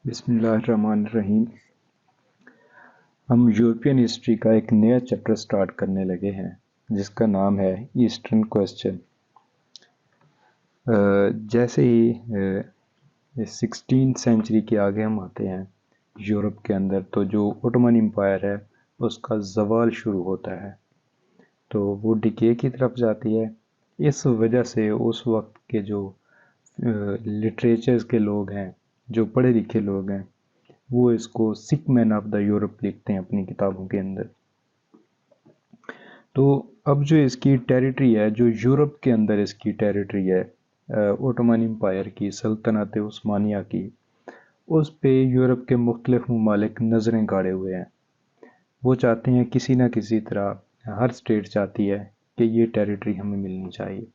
بسم اللہ الرحمن الرحیم۔ ہم یورپین ہسٹری کا ایک نیا چیپٹر سٹارٹ کرنے لگے ہیں جس کا نام ہے ایسٹرن کوسچن۔ جیسے ہی 16 سینچری کے آگے ہم آتے ہیں یورپ کے اندر، تو جو اوٹومن امپائر ہے اس کا زوال شروع ہوتا ہے، تو وہ ڈکے کی طرف جاتی ہے۔ اس وجہ سے اس وقت کے جو لٹریچرز کے لوگ ہیں، جو پڑھے لکھے لوگ ہیں، وہ اس کو سک مین آف دا یورپ لکھتے ہیں اپنی کتابوں کے اندر۔ تو اب جو اس کی ٹیریٹری ہے، جو یورپ کے اندر اس کی ٹیریٹری ہے اوٹومن امپائر کی، سلطنت عثمانیہ کی، اس پہ یورپ کے مختلف ممالک نظریں گاڑے ہوئے ہیں۔ وہ چاہتے ہیں کسی نہ کسی طرح، ہر سٹیٹ چاہتی ہے کہ یہ ٹیریٹری ہمیں ملنی چاہیے۔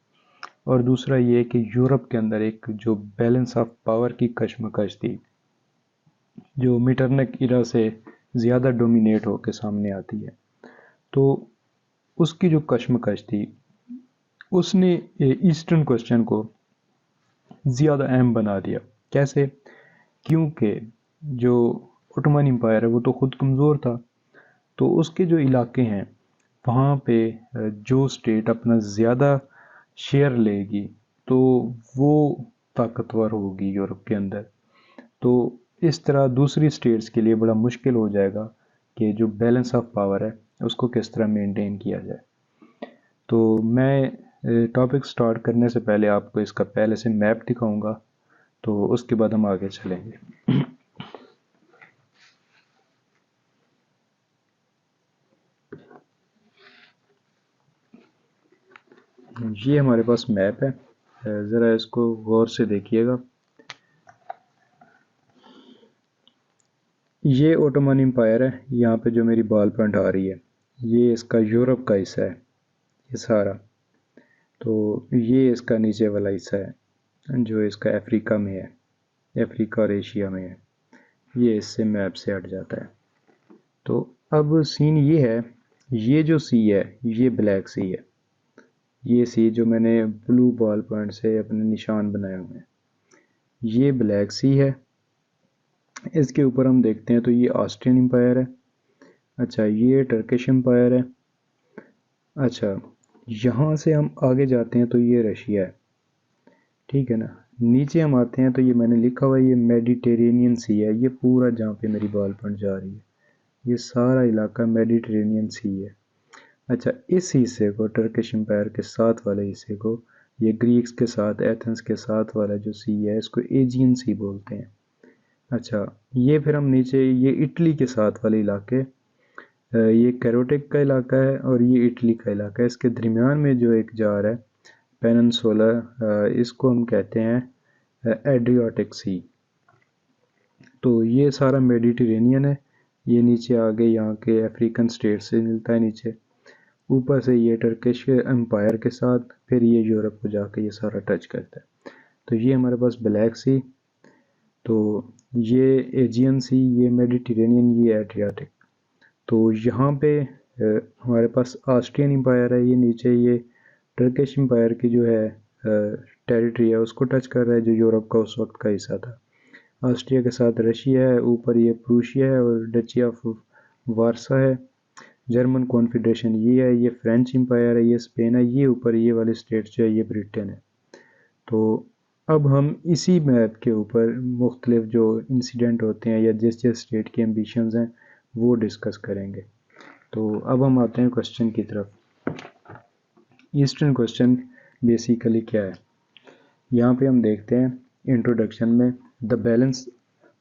اور دوسرا یہ کہ یورپ کے اندر ایک جو بیلنس آف پاور کی کشمکش تھی، جو میٹرنک ایرا سے زیادہ ڈومینیٹ ہو کے سامنے آتی ہے، تو اس کی جو کشمکش تھی اس نے ایسٹرن کوسچن کو زیادہ اہم بنا دیا۔ کیسے؟ کیونکہ جو اوٹومن امپائر ہے وہ تو خود کمزور تھا، تو اس کے جو علاقے ہیں وہاں پہ جو سٹیٹ اپنا زیادہ شیئر لے گی تو وہ طاقتور ہوگی یورپ کے اندر۔ تو اس طرح دوسری سٹیٹس کے لیے بڑا مشکل ہو جائے گا کہ جو بیلنس آف پاور ہے اس کو کس طرح مینٹین کیا جائے۔ تو میں ٹاپک سٹارٹ کرنے سے پہلے آپ کو اس کا پہلے سے میپ دکھاؤں گا، تو اس کے بعد ہم آگے چلیں گے۔ یہ ہمارے پاس میپ ہے، ذرا اس کو غور سے دیکھیے گا۔ یہ اوٹومن امپائر ہے، یہاں پہ جو میری بال پوائنٹ آ رہی ہے یہ اس کا یورپ کا حصہ ہے، یہ سارا۔ تو یہ اس کا نیچے والا حصہ ہے جو اس کا افریقہ میں ہے، افریقہ اور ایشیا میں ہے، یہ اس سے میپ سے ہٹ جاتا ہے۔ تو اب سین یہ ہے، یہ جو سی ہے یہ بلیک سی ہے، یہ سی جو میں نے بلو بال پوائنٹ سے اپنے نشان بنائے ہوئے ہیں، یہ بلیک سی ہے۔ اس کے اوپر ہم دیکھتے ہیں تو یہ آسٹرین امپائر ہے، اچھا یہ ٹرکش امپائر ہے، اچھا یہاں سے ہم آگے جاتے ہیں تو یہ رشیا ہے، ٹھیک ہے نا۔ نیچے ہم آتے ہیں تو یہ میں نے لکھا ہوا ہے، یہ میڈیٹرینین سی ہے، یہ پورا جہاں پہ میری بال پوائنٹ جا رہی ہے یہ سارا علاقہ میڈیٹرینین سی ہے۔ اچھا اس حصے کو، ٹرکش امپائر کے ساتھ والے حصے کو، یہ گریکس کے ساتھ، ایتھنس کے ساتھ والا جو سی ہے اس کو ایجین سی بولتے ہیں۔ اچھا یہ پھر ہم نیچے، یہ اٹلی کے ساتھ والے علاقے، یہ کیروٹک کا علاقہ ہے اور یہ اٹلی کا علاقہ ہے۔ اس کے درمیان میں جو ایک جار ہے پیننسولا، اس کو ہم کہتے ہیں ایڈریاٹک سی۔ تو یہ سارا میڈیٹرینین ہے، یہ نیچے آگے یہاں کے افریقن سٹیٹ سے ملتا ہے نیچے، اوپر سے یہ ٹرکش امپائر کے ساتھ، پھر یہ یورپ کو جا کے یہ سارا ٹچ کرتا ہے۔ تو یہ ہمارے پاس بلیک سی، تو یہ ایجین سی، یہ میڈیٹرینین، یہ ایڈریاٹک۔ تو یہاں پہ ہمارے پاس آسٹرین امپائر ہے، یہ نیچے یہ ٹرکش امپائر کی جو ہے ٹیریٹری ہے اس کو ٹچ کر رہا ہے، جو یورپ کا اس وقت کا حصہ تھا۔ آسٹریا کے ساتھ رشیا ہے، اوپر یہ پروشیا ہے اور ڈچی آف وارسا ہے۔ جرمن کانفیڈریشن یہ ہے، یہ فرینچ امپائر ہے، یہ اسپین ہے، یہ اوپر یہ والی سٹیٹ جو ہے یہ برٹن ہے۔ تو اب ہم اسی میپ کے اوپر مختلف جو انسیڈنٹ ہوتے ہیں یا جس جس سٹیٹ کی ایمبیشنز ہیں وہ ڈسکس کریں گے۔ تو اب ہم آتے ہیں کوسچن کی طرف۔ ایسٹرن کوسچن بیسیکلی کیا ہے؟ یہاں پہ ہم دیکھتے ہیں انٹروڈکشن میں، the balance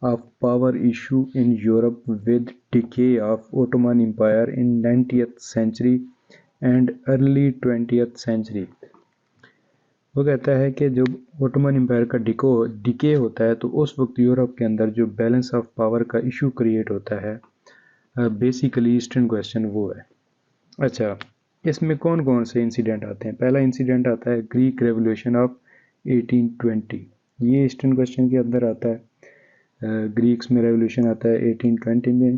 of power issue in Europe with decay of Ottoman empire in 19th century and early 20th century. وہ کہتا ہے کہ جب اوٹومن امپائر کا ڈکے ہوتا ہے تو اس وقت یورپ کے اندر جو بیلنس آف پاور کا ایشو کریٹ ہوتا ہے، بیسیکلی ایسٹرن کوسچن وہ ہے۔ اچھا اس میں کون کون سے انسیڈنٹ آتے ہیں؟ پہلا انسیڈنٹ آتا ہے گریک ریولوشن آف 1820، یہ ایسٹرن کوسچن کے اندر آتا ہے۔ گریکس میں ریولوشن آتا ہے 1820 میں،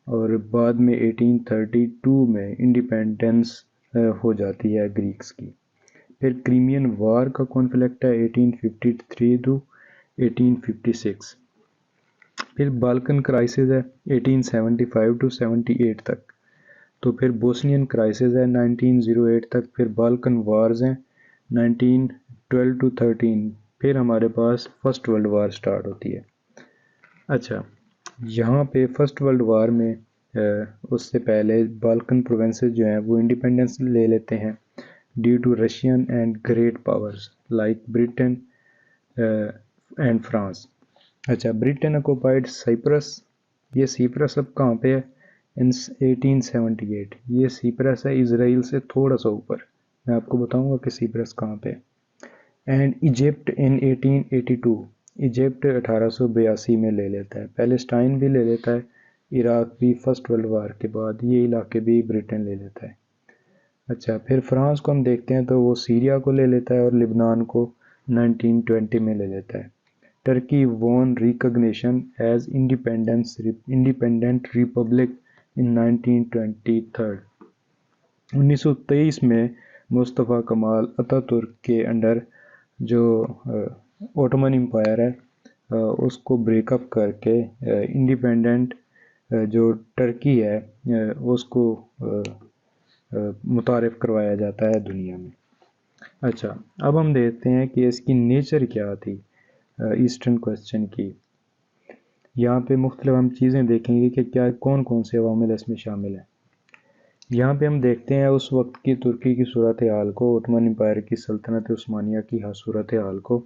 اور بعد میں 1832 میں انڈیپینڈنس ہو جاتی ہے گریکس کی۔ پھر کریمین وار کا کانفلکٹ ہے 1853 to 1856۔ پھر بالکن کرائسس ہے 1875 ٹو 78 تک، تو پھر بوسنین کرائسس ہے 1908 تک، پھر بالکن وارز ہیں 1912 ٹو 13، پھر ہمارے پاس فرسٹ ورلڈ وار سٹارٹ ہوتی ہے۔ اچھا، یہاں پہ فرسٹ ورلڈ وار میں اس سے پہلے بالکن پروونسز جو ہیں وہ انڈیپینڈنس لے لیتے ہیں due to Russian and great powers like Britain and France. اچھا، برٹن اکوپائڈ سائپرس، یہ سیپرس اب کہاں پہ ہے؟ ان 1878، یہ سیپرس ہے اسرائیل سے تھوڑا سا اوپر، میں آپ کو بتاؤں گا کہ سیپرس کہاں پہ۔ اینڈ ایجپٹ ان 1882، ایجپٹ 1882 میں لے لیتا ہے، پیلسٹائن بھی لے لیتا ہے، عراق بھی فرسٹ ورلڈ وار کے بعد، یہ علاقے بھی برٹن لے لیتا ہے۔ اچھا، پھر فرانس کو ہم دیکھتے ہیں تو وہ سیریا کو لے لیتا ہے اور لبنان کو 1920 میں لے لیتا ہے۔ ٹرکی وون ریکگنیشن ایز انڈیپینڈنٹ ریپبلک ان 1923۔ 1923 میں مصطفیٰ کمال اتا ترک کے انڈر جو اوٹومن امپائر ہے اس کو بریک اپ کر کے انڈیپینڈنٹ جو ٹرکی ہے اس کو متعارف کروایا جاتا ہے دنیا میں۔ اچھا، اب ہم دیکھتے ہیں کہ اس کی نیچر کیا تھی ایسٹرن کوسچن کی۔ یہاں پہ مختلف ہم چیزیں دیکھیں گے کہ کیا کون کون سے عوامل اس میں شامل ہیں۔ یہاں پہ ہم دیکھتے ہیں اس وقت کی ترکی کی صورتحال کو، اوٹومن امپائر کی سلطنت عثمانیہ کی صورتحال کو۔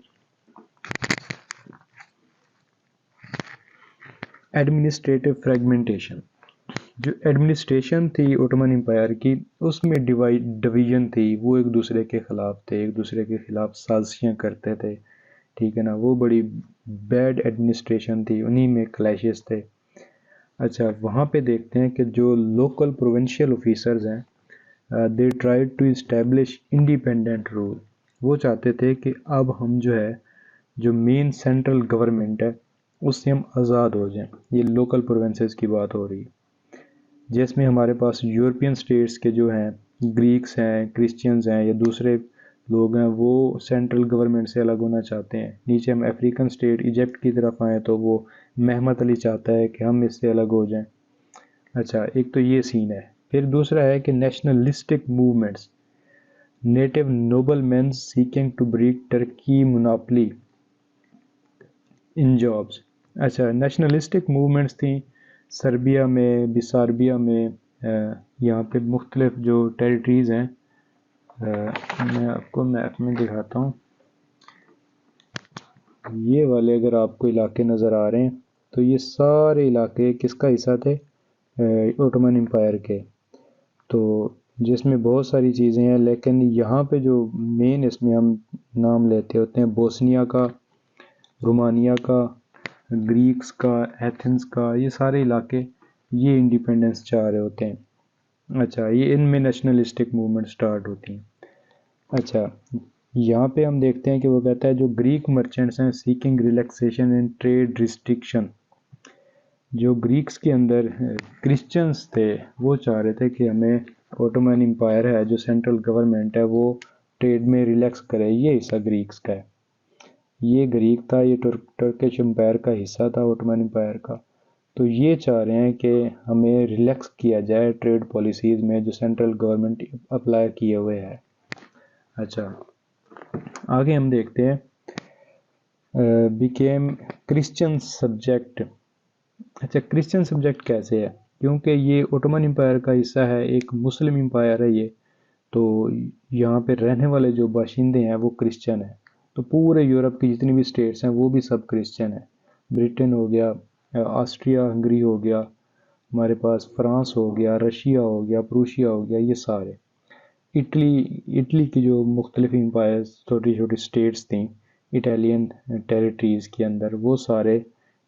ایڈمنسٹریٹو فریگمنٹیشن، جو ایڈمنسٹریشن تھی اوٹومن امپائر کی اس میں ڈویژن تھی، وہ ایک دوسرے کے خلاف تھے، ایک دوسرے کے خلاف سازشیں کرتے تھے، ٹھیک ہے نا، وہ بڑی بیڈ ایڈمنسٹریشن تھی، انہی میں کلیشز تھے۔ اچھا، وہاں پہ دیکھتے ہیں کہ جو لوکل پروونشل آفیسرز ہیں they tried to establish independent rule, وہ چاہتے تھے کہ اب ہم جو ہے جو مین سینٹرل گورنمنٹ ہے اس سے ہم آزاد ہو جائیں۔ یہ لوکل پروونسز کی بات ہو رہی ہے، جس میں ہمارے پاس یورپین سٹیٹس کے جو ہیں گریکس ہیں، کرسچینز ہیں یا دوسرے لوگ ہیں وہ سینٹرل گورنمنٹ سے الگ ہونا چاہتے ہیں۔ نیچے ہم افریقن سٹیٹ ایجپٹ کی طرف آئیں تو وہ محمد علی چاہتا ہے کہ ہم اس سے الگ ہو جائیں۔ اچھا، ایک تو یہ سین ہے۔ پھر دوسرا ہے کہ nationalistic movements, native noble means seeking to break Turkey monopoly in jobs. اچھا، نیشنلسٹک موومنٹس تھیں سربیا میں، بساربیا میں، یہاں پہ مختلف جو ٹیریٹریز ہیں، میں آپ کو میپ میں دکھاتا ہوں، یہ والے اگر آپ کو علاقے نظر آ رہے ہیں تو یہ سارے علاقے کس کا حصہ تھے؟ اوٹومن امپائر کے، تو جس میں بہت ساری چیزیں ہیں، لیکن یہاں پہ جو مین اس میں ہم نام لیتے ہوتے ہیں بوسنیا کا، رومانیہ کا، گریکس کا، ایتھنز کا، یہ سارے علاقے یہ انڈیپینڈنس چاہ رہے ہوتے ہیں۔ اچھا، یہ ان میں نیشنلسٹک موومنٹ سٹارٹ ہوتی ہیں۔ اچھا، یہاں پہ ہم دیکھتے ہیں کہ وہ کہتا ہے جو گریک مرچنٹس ہیں seeking relaxation and trade restriction, جو گریکس کے اندر کرسچنس تھے وہ چاہ رہے تھے کہ ہمیں اوٹومن امپائر ہے جو سینٹرل گورنمنٹ ہے وہ ٹریڈ میں ریلیکس کرے، یہ حصہ گریکس کا ہے، یہ گریک تھا، یہ ٹرکش امپائر کا حصہ تھا اوٹومن امپائر کا، تو یہ چاہ رہے ہیں کہ ہمیں ریلیکس کیا جائے ٹریڈ پالیسیز میں جو سینٹرل گورنمنٹ اپلائی کیے ہوئے ہے۔ اچھا، آگے ہم دیکھتے ہیں بیکیم کرسچن سبجیکٹ۔ اچھا، کرسچن سبجیکٹ کیسے ہے؟ کیونکہ یہ اوٹومن امپائر کا حصہ ہے، ایک مسلم امپائر ہے یہ، تو یہاں پہ رہنے والے جو باشندے ہیں وہ کرسچن ہیں، تو پورے یورپ کی جتنی بھی سٹیٹس ہیں وہ بھی سب کرسچن ہیں، برٹن ہو گیا، آسٹریا ہنگری ہو گیا، ہمارے پاس فرانس ہو گیا، رشیا ہو گیا، پروشیا ہو گیا، یہ سارے، اٹلی کی جو مختلف امپائرز چھوٹی چھوٹی سٹیٹس تھیں اٹالین ٹیریٹریز کے اندر، وہ سارے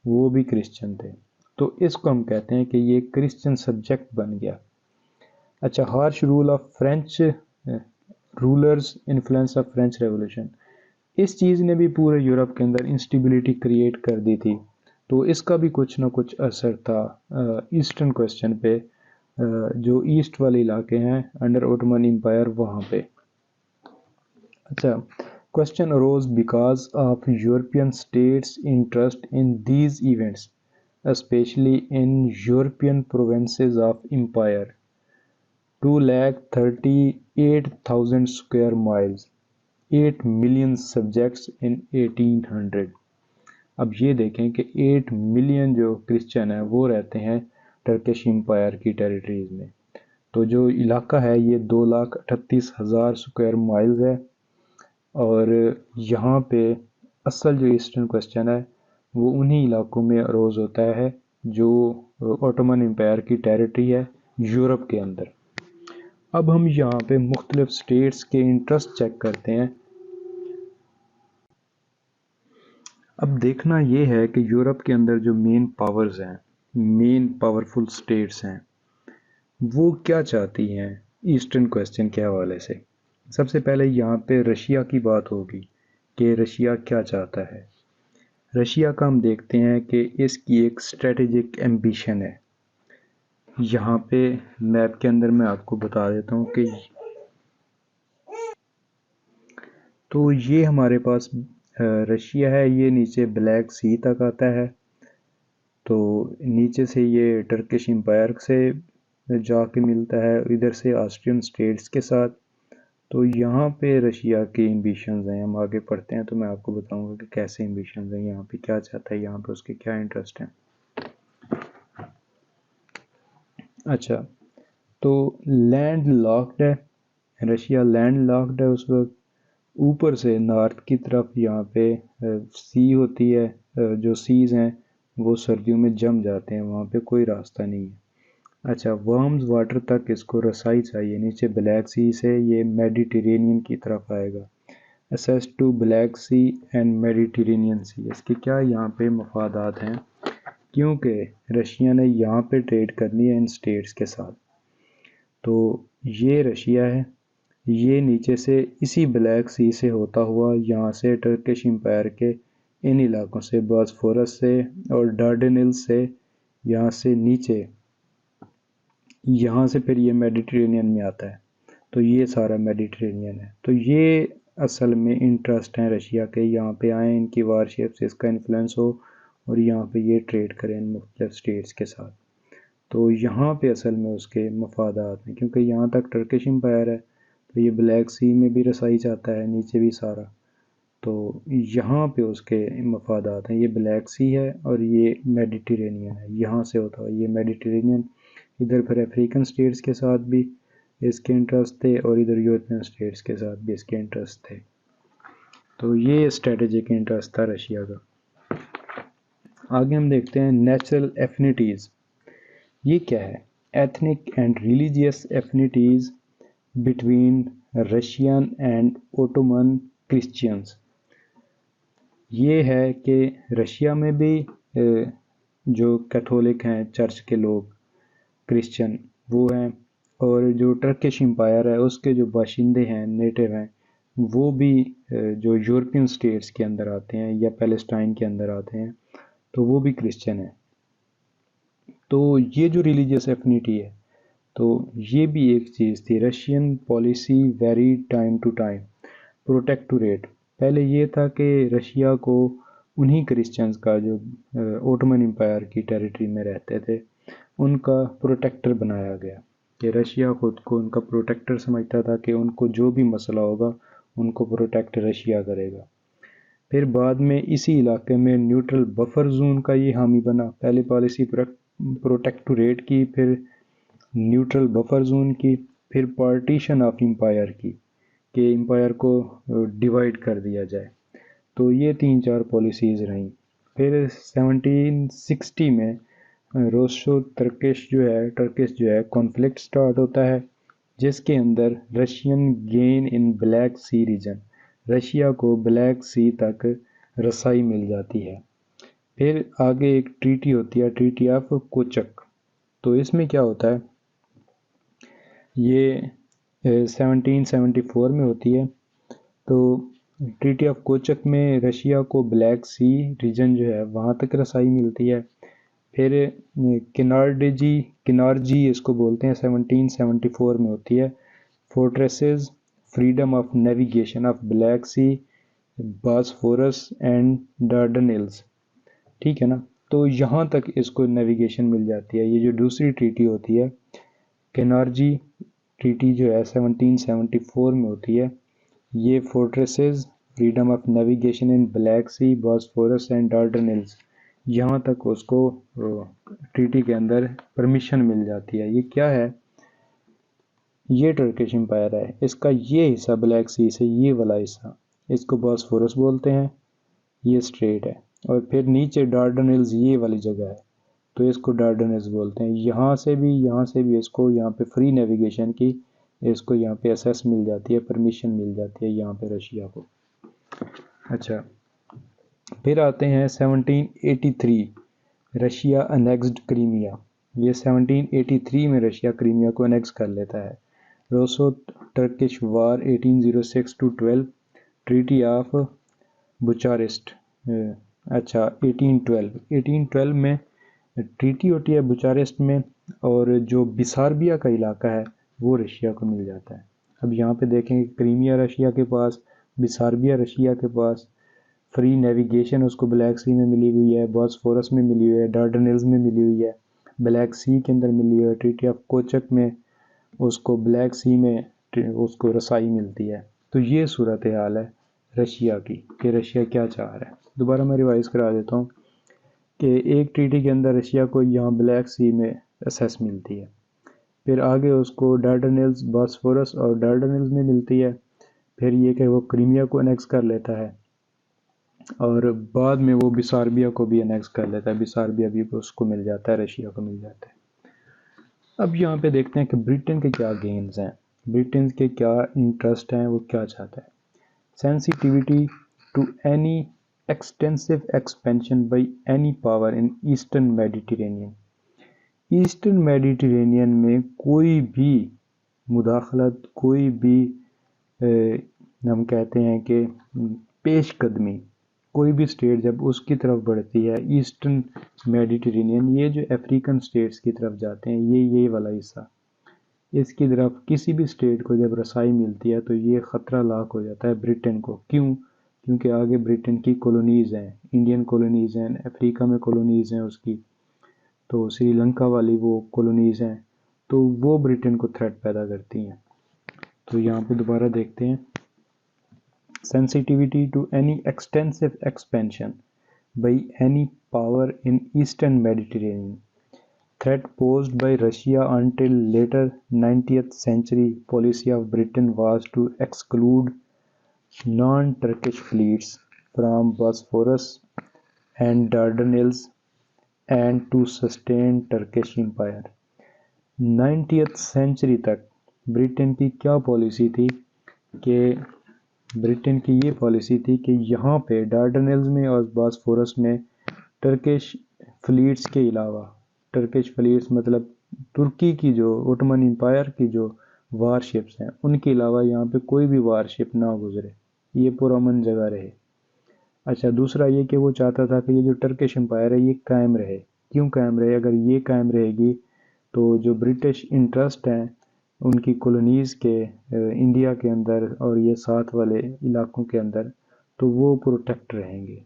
وہ بھی کرسچن تھے، تو اس کو ہم کہتے ہیں کہ یہ کرسچن سبجیکٹ بن گیا۔ اچھا، harsh rule of French rulers, influence of French revolution, اس چیز نے بھی پورے یورپ کے اندر انسٹیبلٹی کریٹ کر دی تھی، تو اس کا بھی کچھ نہ کچھ اثر تھا ایسٹرن کوسچن پہ، جو ایسٹ والے علاقے ہیں انڈر اوٹومن امپائر وہاں پہ۔ اچھا، question اروز because of European status interest in these events, especially in European provinces of empire. 2,38,000 square miles, 8 million subjects in 1800. اب یہ دیکھیں کہ 8 ملین جو کرسچن ہیں وہ رہتے ہیں ٹرکش امپائر کی ٹیریٹریز میں. تو جو علاقہ ہے یہ 2,38,000 سکوائر مائلز ہے، اور یہاں پہ اصل جو ایسٹرن کوسچن ہے وہ انہی علاقوں میں اروز ہوتا ہے جو اوٹومن امپائر کی ٹیریٹری ہے یورپ کے اندر. اب ہم یہاں پہ مختلف سٹیٹس کے انٹرسٹ چیک کرتے ہیں. اب دیکھنا یہ ہے کہ یورپ کے اندر جو مین پاورز ہیں، مین پاورفل سٹیٹس ہیں، وہ کیا چاہتی ہیں ایسٹرن کوسچن کے حوالے سے. سب سے پہلے یہاں پہ رشیا کی بات ہوگی کہ رشیا کیا چاہتا ہے. رشیا کا ہم دیکھتے ہیں کہ اس کی ایک اسٹریٹجک ایمبیشن ہے. یہاں پہ میپ کے اندر میں آپ کو بتا دیتا ہوں کہ تو یہ ہمارے پاس رشیا ہے، یہ نیچے بلیک سی تک آتا ہے. تو نیچے سے یہ ٹرکش امپائر سے جا کے ملتا ہے، ادھر سے آسٹرین سٹیٹس کے ساتھ. تو یہاں پہ رشیا کی ایمبیشنز ہیں. ہم آگے پڑھتے ہیں تو میں آپ کو بتاؤں گا کہ کیسے ایمبیشنز ہیں، یہاں پہ کیا چاہتا ہے، یہاں پہ اس کے کیا انٹرسٹ ہیں. اچھا، تو لینڈ لاکڈ ہے رشیا، لینڈ لاکڈ ہے اس وقت. اوپر سے نارتھ کی طرف یہاں پہ سی ہوتی ہے، جو سیز ہیں وہ سردیوں میں جم جاتے ہیں، وہاں پہ کوئی راستہ نہیں ہے. اچھا، ورمز واٹر تک اس کو رسائی چاہیے. نیچے بلیک سی سے یہ میڈیٹرینین کی طرف آئے گا. Access to Black Sea and Mediterranean Sea, اس کے کیا یہاں پہ مفادات ہیں، کیونکہ رشیا نے یہاں پہ ٹریڈ کرنی ہے ان سٹیٹس کے ساتھ. تو یہ رشیا ہے، یہ نیچے سے اسی بلیک سی سے ہوتا ہوا یہاں سے ٹرکش امپائر کے ان علاقوں سے، باسفورس سے اور ڈارڈینلز سے، یہاں سے نیچے، یہاں سے پھر یہ میڈیٹرینین میں آتا ہے. تو یہ سارا میڈیٹرینین ہے. تو یہ اصل میں انٹرسٹ ہیں رشیا کے، یہاں پہ آئیں، ان کی وارشپ سے اس کا انفلوئنس ہو اور یہاں پہ یہ ٹریڈ کریں ان مختلف سٹیٹس کے ساتھ. تو یہاں پہ اصل میں اس کے مفادات ہیں، کیونکہ یہاں تک ٹرکش امپائر ہے تو یہ بلیک سی میں بھی رسائی چاہتا ہے، نیچے بھی سارا. تو یہاں پہ اس کے مفادات ہیں. یہ بلیک سی ہے اور یہ میڈیٹرینین ہے، یہاں سے ہوتا ہے یہ میڈیٹرینین. ادھر پھر افریقن سٹیٹس کے ساتھ بھی اس کے انٹرسٹ تھے اور ادھر یورپین سٹیٹس کے ساتھ بھی اس کے انٹرسٹ تھے. تو یہ اسٹریٹجک انٹرسٹ تھا رشیا کا. آگے ہم دیکھتے ہیں نیچرل ایفینٹیز. یہ کیا ہے؟ Ethnic and religious affinities between Russian and Ottoman Christians. یہ ہے کہ رشیا میں بھی جو کیتھولک ہیں چرچ کے لوگ، کرسچن وہ ہیں، اور جو ٹرکش امپائر ہے اس کے جو باشندے ہیں، نیٹو ہیں، وہ بھی جو یورپین سٹیٹس کے اندر آتے ہیں یا پیلسٹائن کے اندر آتے ہیں تو وہ بھی کرسچن ہیں. تو یہ جو ریلیجیس ایفینٹی ہے تو یہ بھی ایک چیز تھی. Russian policy very time to time. Protectorate, پہلے یہ تھا کہ رشیا کو انہی کرسچنز کا جو اوٹومن امپائر کی ٹیریٹری میں رہتے تھے ان کا پروٹیکٹر بنایا گیا، کہ رشیا خود کو ان کا پروٹیکٹر سمجھتا تھا کہ ان کو جو بھی مسئلہ ہوگا ان کو پروٹیکٹ رشیا کرے گا. پھر بعد میں اسی علاقے میں نیوٹرل بفر زون کا یہ حامی بنا. پہلے پالیسی پروٹیکٹوریٹ کی، پھر نیوٹرل بفر زون کی، پھر پارٹیشن آف امپائر کی، کہ امپائر کو ڈیوائیڈ کر دیا جائے. تو یہ 3-4 پالیسیز رہیں. پھر 1760 میں روسو ٹرکش جو ہے کانفلکٹ سٹارٹ ہوتا ہے، جس کے اندر Russian gain in Black Sea region, Russia کو بلیک سی تک رسائی مل جاتی ہے. پھر آگے ایک ٹریٹی ہوتی ہے، ٹریٹی آف کوچک. تو اس میں کیا ہوتا ہے، یہ 1774 میں ہوتی ہے. تو ٹریٹی آف کوچک میں رشیا کو بلیک سی ریجن جو ہے وہاں تک رسائی ملتی ہے. پھر کنارجی اس کو بولتے ہیں، 1774 میں ہوتی ہے. Fortresses, freedom of navigation of Black Sea, Bosphorus and Dardanelles. ٹھیک ہے نا. تو یہاں تک اس کو نیویگیشن مل جاتی ہے۔ یہ جو دوسری ٹریٹی ہوتی ہے کینارجی ٹریٹی جو ہے 1774 میں ہوتی ہے، یہ fortresses, freedom of navigation in Black Sea, Bosphorus and Dardanelles, یہاں تک اس کو ٹریٹی کے اندر پرمیشن مل جاتی ہے۔ یہ کیا ہے؟ یہ ٹرکش امپائر ہے، اس کا یہ حصہ بلیک سی سے یہ والا حصہ، اس کو باسفورس بولتے ہیں، یہ اسٹریٹ ہے، اور پھر نیچے ڈارڈنلز یہ والی جگہ ہے تو اس کو ڈارڈنلز بولتے ہیں۔ یہاں سے بھی اس کو یہاں پہ فری نیویگیشن کی اس کو یہاں پہ ایسیس مل جاتی ہے، پرمیشن مل جاتی ہے یہاں پہ رشیا کو۔ اچھا، پھر آتے ہیں 1783، رشیا انیکسڈ کریمیا۔ یہ 1783 میں رشیا کریمیا کو انیکس کر لیتا ہے۔ Russo Turkish war 1806-12، treaty of Bucharest, اچھا 1812 میں ٹریٹی ہوتی ہے بچارسٹ میں، اور جو بساربیا کا علاقہ ہے وہ رشیا کو مل جاتا ہے۔ اب یہاں پہ دیکھیں کہ کریمیا رشیا کے پاس، بساربیا رشیا کے پاس، فری نیویگیشن اس کو بلیک سی میں ملی ہوئی ہے، باسفورس میں ملی ہوئی ہے، ڈارڈنلز میں ملی ہوئی ہے، بلیک سی کے اندر ملی ہوئی ہے، ٹریٹی آف کوچک میں اس کو بلیک سی میں اس کو رسائی ملتی ہے۔ تو یہ صورتحال ہے رشیا کی کہ رشیا کیا چاہ رہا ہے۔ دوبارہ میں ریوائز کرا دیتا ہوں کہ ایک ٹریٹی کے اندر رشیا کو یہاں بلیک سی میں اسیس ملتی ہے، پھر آگے اس کو ڈارڈنلز، باسفورس اور ڈارڈنلز میں ملتی ہے، پھر یہ کہ وہ کریمیا کو انیکس کر لیتا ہے، اور بعد میں وہ بساربیا کو بھی انیکس کر لیتا ہے، بساربیا بھی اس کو مل جاتا ہے، رشیا کو مل جاتا ہے۔ اب یہاں پہ دیکھتے ہیں کہ برٹن کے کیا گینز ہیں، برٹن کے کیا انٹرسٹ ہیں، وہ کیا چاہتا ہے۔ Sensitivity to any extensive expansion by any power in eastern Mediterranean, eastern Mediterranean میں کوئی بھی مداخلت، کوئی بھی ہم کہتے ہیں کہ پیش قدمی، کوئی بھی اسٹیٹ جب اس کی طرف بڑھتی ہے، ایسٹرن میڈیٹرینین، یہ جو افریقن اسٹیٹس کی طرف جاتے ہیں، یہ والا حصہ، اس کی طرف کسی بھی اسٹیٹ کو جب رسائی ملتی ہے تو یہ خطرہ لاحق ہو جاتا ہے برٹن کو۔ کیوں؟ کیونکہ آگے برٹن کی کالونیز ہیں، انڈین کالونیز ہیں، افریقہ میں کالونیز ہیں اس کی، تو سری لنکا والی وہ کالونیز ہیں، تو وہ برٹن کو تھریٹ پیدا کرتی ہیں۔ تو یہاں پہ دوبارہ دیکھتے ہیں، sensitivity to any extensive expansion by any power in eastern Mediterranean, threat posed by Russia until later 19th century policy of Britain was to exclude non-Turkish fleets from Bosphorus and Dardanelles and to sustain Turkish empire۔ 90th century تک برٹن کی کیا policy تھی کہ برٹن کی یہ policy تھی کہ یہاں پہ ڈارڈنلز میں اور باسفورس میں ٹرکش فلیٹس کے علاوہ، ٹرکش فلیٹس مطلب ترکی کی جو اوٹمن امپائر کی جو وار شپس ہیں ان کے علاوہ یہاں پہ کوئی بھی وار شپ نہ گزرے، یہ پرامن جگہ رہے۔ اچھا، دوسرا یہ کہ وہ چاہتا تھا کہ یہ جو ٹرکش امپائر ہے یہ قائم رہے۔ کیوں قائم رہے؟ اگر یہ قائم رہے گی تو جو برٹش انٹرسٹ ہیں ان کی کالونیز کے انڈیا کے اندر اور یہ ساتھ والے علاقوں کے اندر، تو وہ پروٹیکٹ رہیں گے۔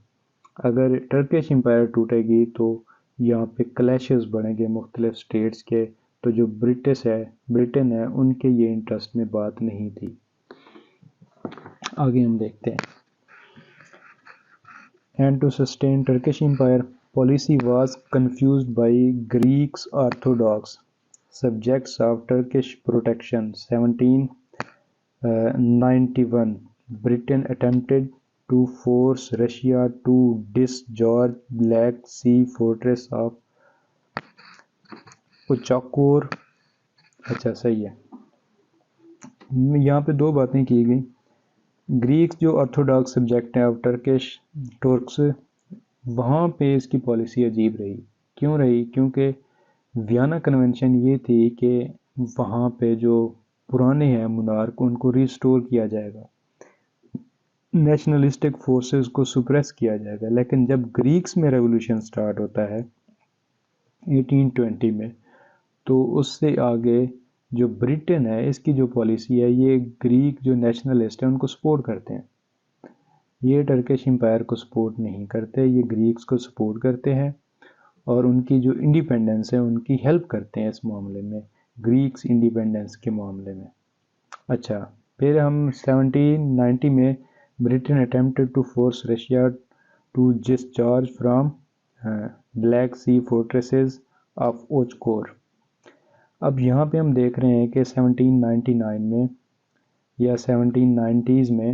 اگر ٹرکش امپائر ٹوٹے گی تو یہاں پہ کلیشز بڑھیں گے مختلف سٹیٹس کے، تو جو برٹن ہے ان کے یہ انٹرسٹ میں بات نہیں تھی۔ آگے ہم دیکھتے ہیں، and to sustain Turkish empire policy was confused by Greeks Orthodox subjects of Turkish protection 1791 Britain attempted to force Russia to discharge Black Sea fortress of Uchakor۔ اچھا صحیح ہے، یہاں پہ دو باتیں کی گئیں۔ گریکس جو آرتھوڈاکس سبجیکٹ ہیں آف ٹرکس، وہاں پہ اس کی پالیسی عجیب رہی۔ کیوں رہی؟ کیونکہ ویانا کنونشن یہ تھی کہ وہاں پہ جو پرانے ہیں منارک ان کو ریسٹور کیا جائے گا، نیشنلسٹک فورسز کو سپریس کیا جائے گا، لیکن جب گریکس میں ریولوشن سٹارٹ ہوتا ہے 1820 میں، تو اس سے آگے جو برٹن ہے اس کی جو پالیسی ہے، یہ گریک جو نیشنلسٹ ہیں ان کو سپورٹ کرتے ہیں، یہ ٹرکش امپائر کو سپورٹ نہیں کرتے، یہ گریکس کو سپورٹ کرتے ہیں، اور ان کی جو انڈیپینڈنس ہے ان کی ہیلپ کرتے ہیں اس معاملے میں، گریکس انڈیپینڈنس کے معاملے میں۔ اچھا، پھر ہم 1790 میں Britain attempted to force Russia to discharge from Black Sea fortresses of Ochakov. اب یہاں پہ ہم دیکھ رہے ہیں کہ 1799 میں یا 1790s میں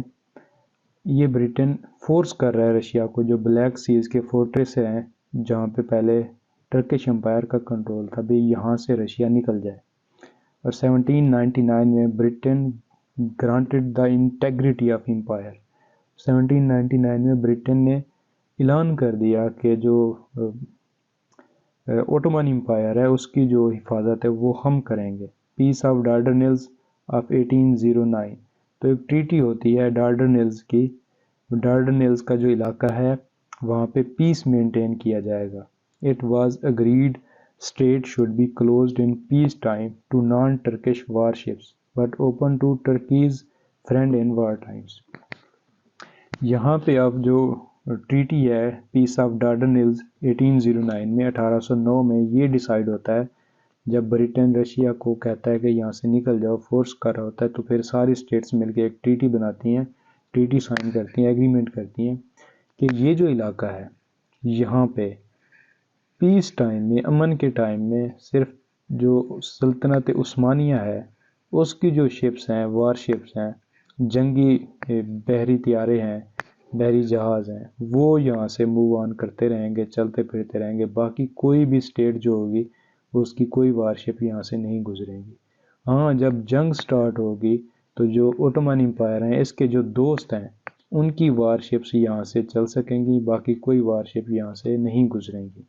یہ برٹن فورس کر رہا ہے رشیا کو، جو بلیک سیز کے فورٹریس ہیں جہاں پہ پہلے ٹرکش امپائر کا کنٹرول تھا، بھی یہاں سے رشیا نکل جائے۔ اور 1799 میں Britain granted the integrity of empire. 1799 میں برٹن نے اعلان کر دیا کہ جو اوٹومن امپائر ہے اس کی جو حفاظت ہے وہ ہم کریں گے۔ پیس آف ڈارڈنلز آف 1809، تو ایک ٹریٹی ہوتی ہے ڈارڈنلز کی، ڈارڈنلز کا جو علاقہ ہے وہاں پہ پیس مینٹین کیا جائے گا۔ It was agreed strait should be closed in peace time to non Turkish warships but open to Turkey's friend in war times. یہاں پہ اب جو ٹریٹی ہے پیس آف ڈارڈنلز 1809 میں 1809 میں یہ ڈیسائیڈ ہوتا ہے، جب برٹن رشیا کو کہتا ہے کہ یہاں سے نکل جاؤ، فورس کر رہا ہوتا ہے، تو پھر ساری اسٹیٹس مل کے ایک ٹریٹی بناتی ہیں، ٹریٹی سائن کرتی ہیں، ایگریمنٹ کرتی ہیں کہ یہ جو علاقہ ہے یہاں پہ پیس ٹائم میں، امن کے ٹائم میں، صرف جو سلطنت عثمانیہ ہے اس کی جو شپس ہیں، وار شپس ہیں، جنگی بحری طیارے ہیں، بحری جہاز ہیں، وہ یہاں سے موو آن کرتے رہیں گے، چلتے پھرتے رہیں گے۔ باقی کوئی بھی اسٹیٹ جو ہوگی اس کی کوئی وار شپ یہاں سے نہیں گزرے گی۔ ہاں، جب جنگ سٹارٹ ہوگی تو جو اوٹومن امپائر ہیں اس کے جو دوست ہیں ان کی وار شپس یہاں سے چل سکیں گی، باقی کوئی وار شپ یہاں سے نہیں گزریں گی۔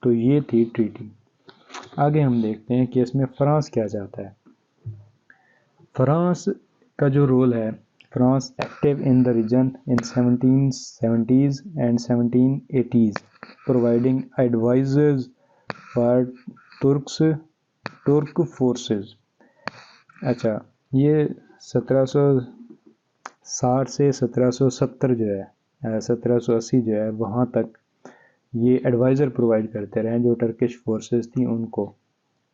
تو یہ تھی ٹریٹی۔ آگے ہم دیکھتے ہیں کہ اس میں فرانس کیا چاہتا ہے۔ فرانس کا جو رول ہے، France active in the region in 1770s and 1780s providing advises for ترک فورسز۔ اچھا، یہ 1760 سے 1770 جو ہے 1780 جو ہے وہاں تک یہ ایڈوائزر پرووائڈ کرتے رہے جو ٹرکش فورسز تھیں ان کو،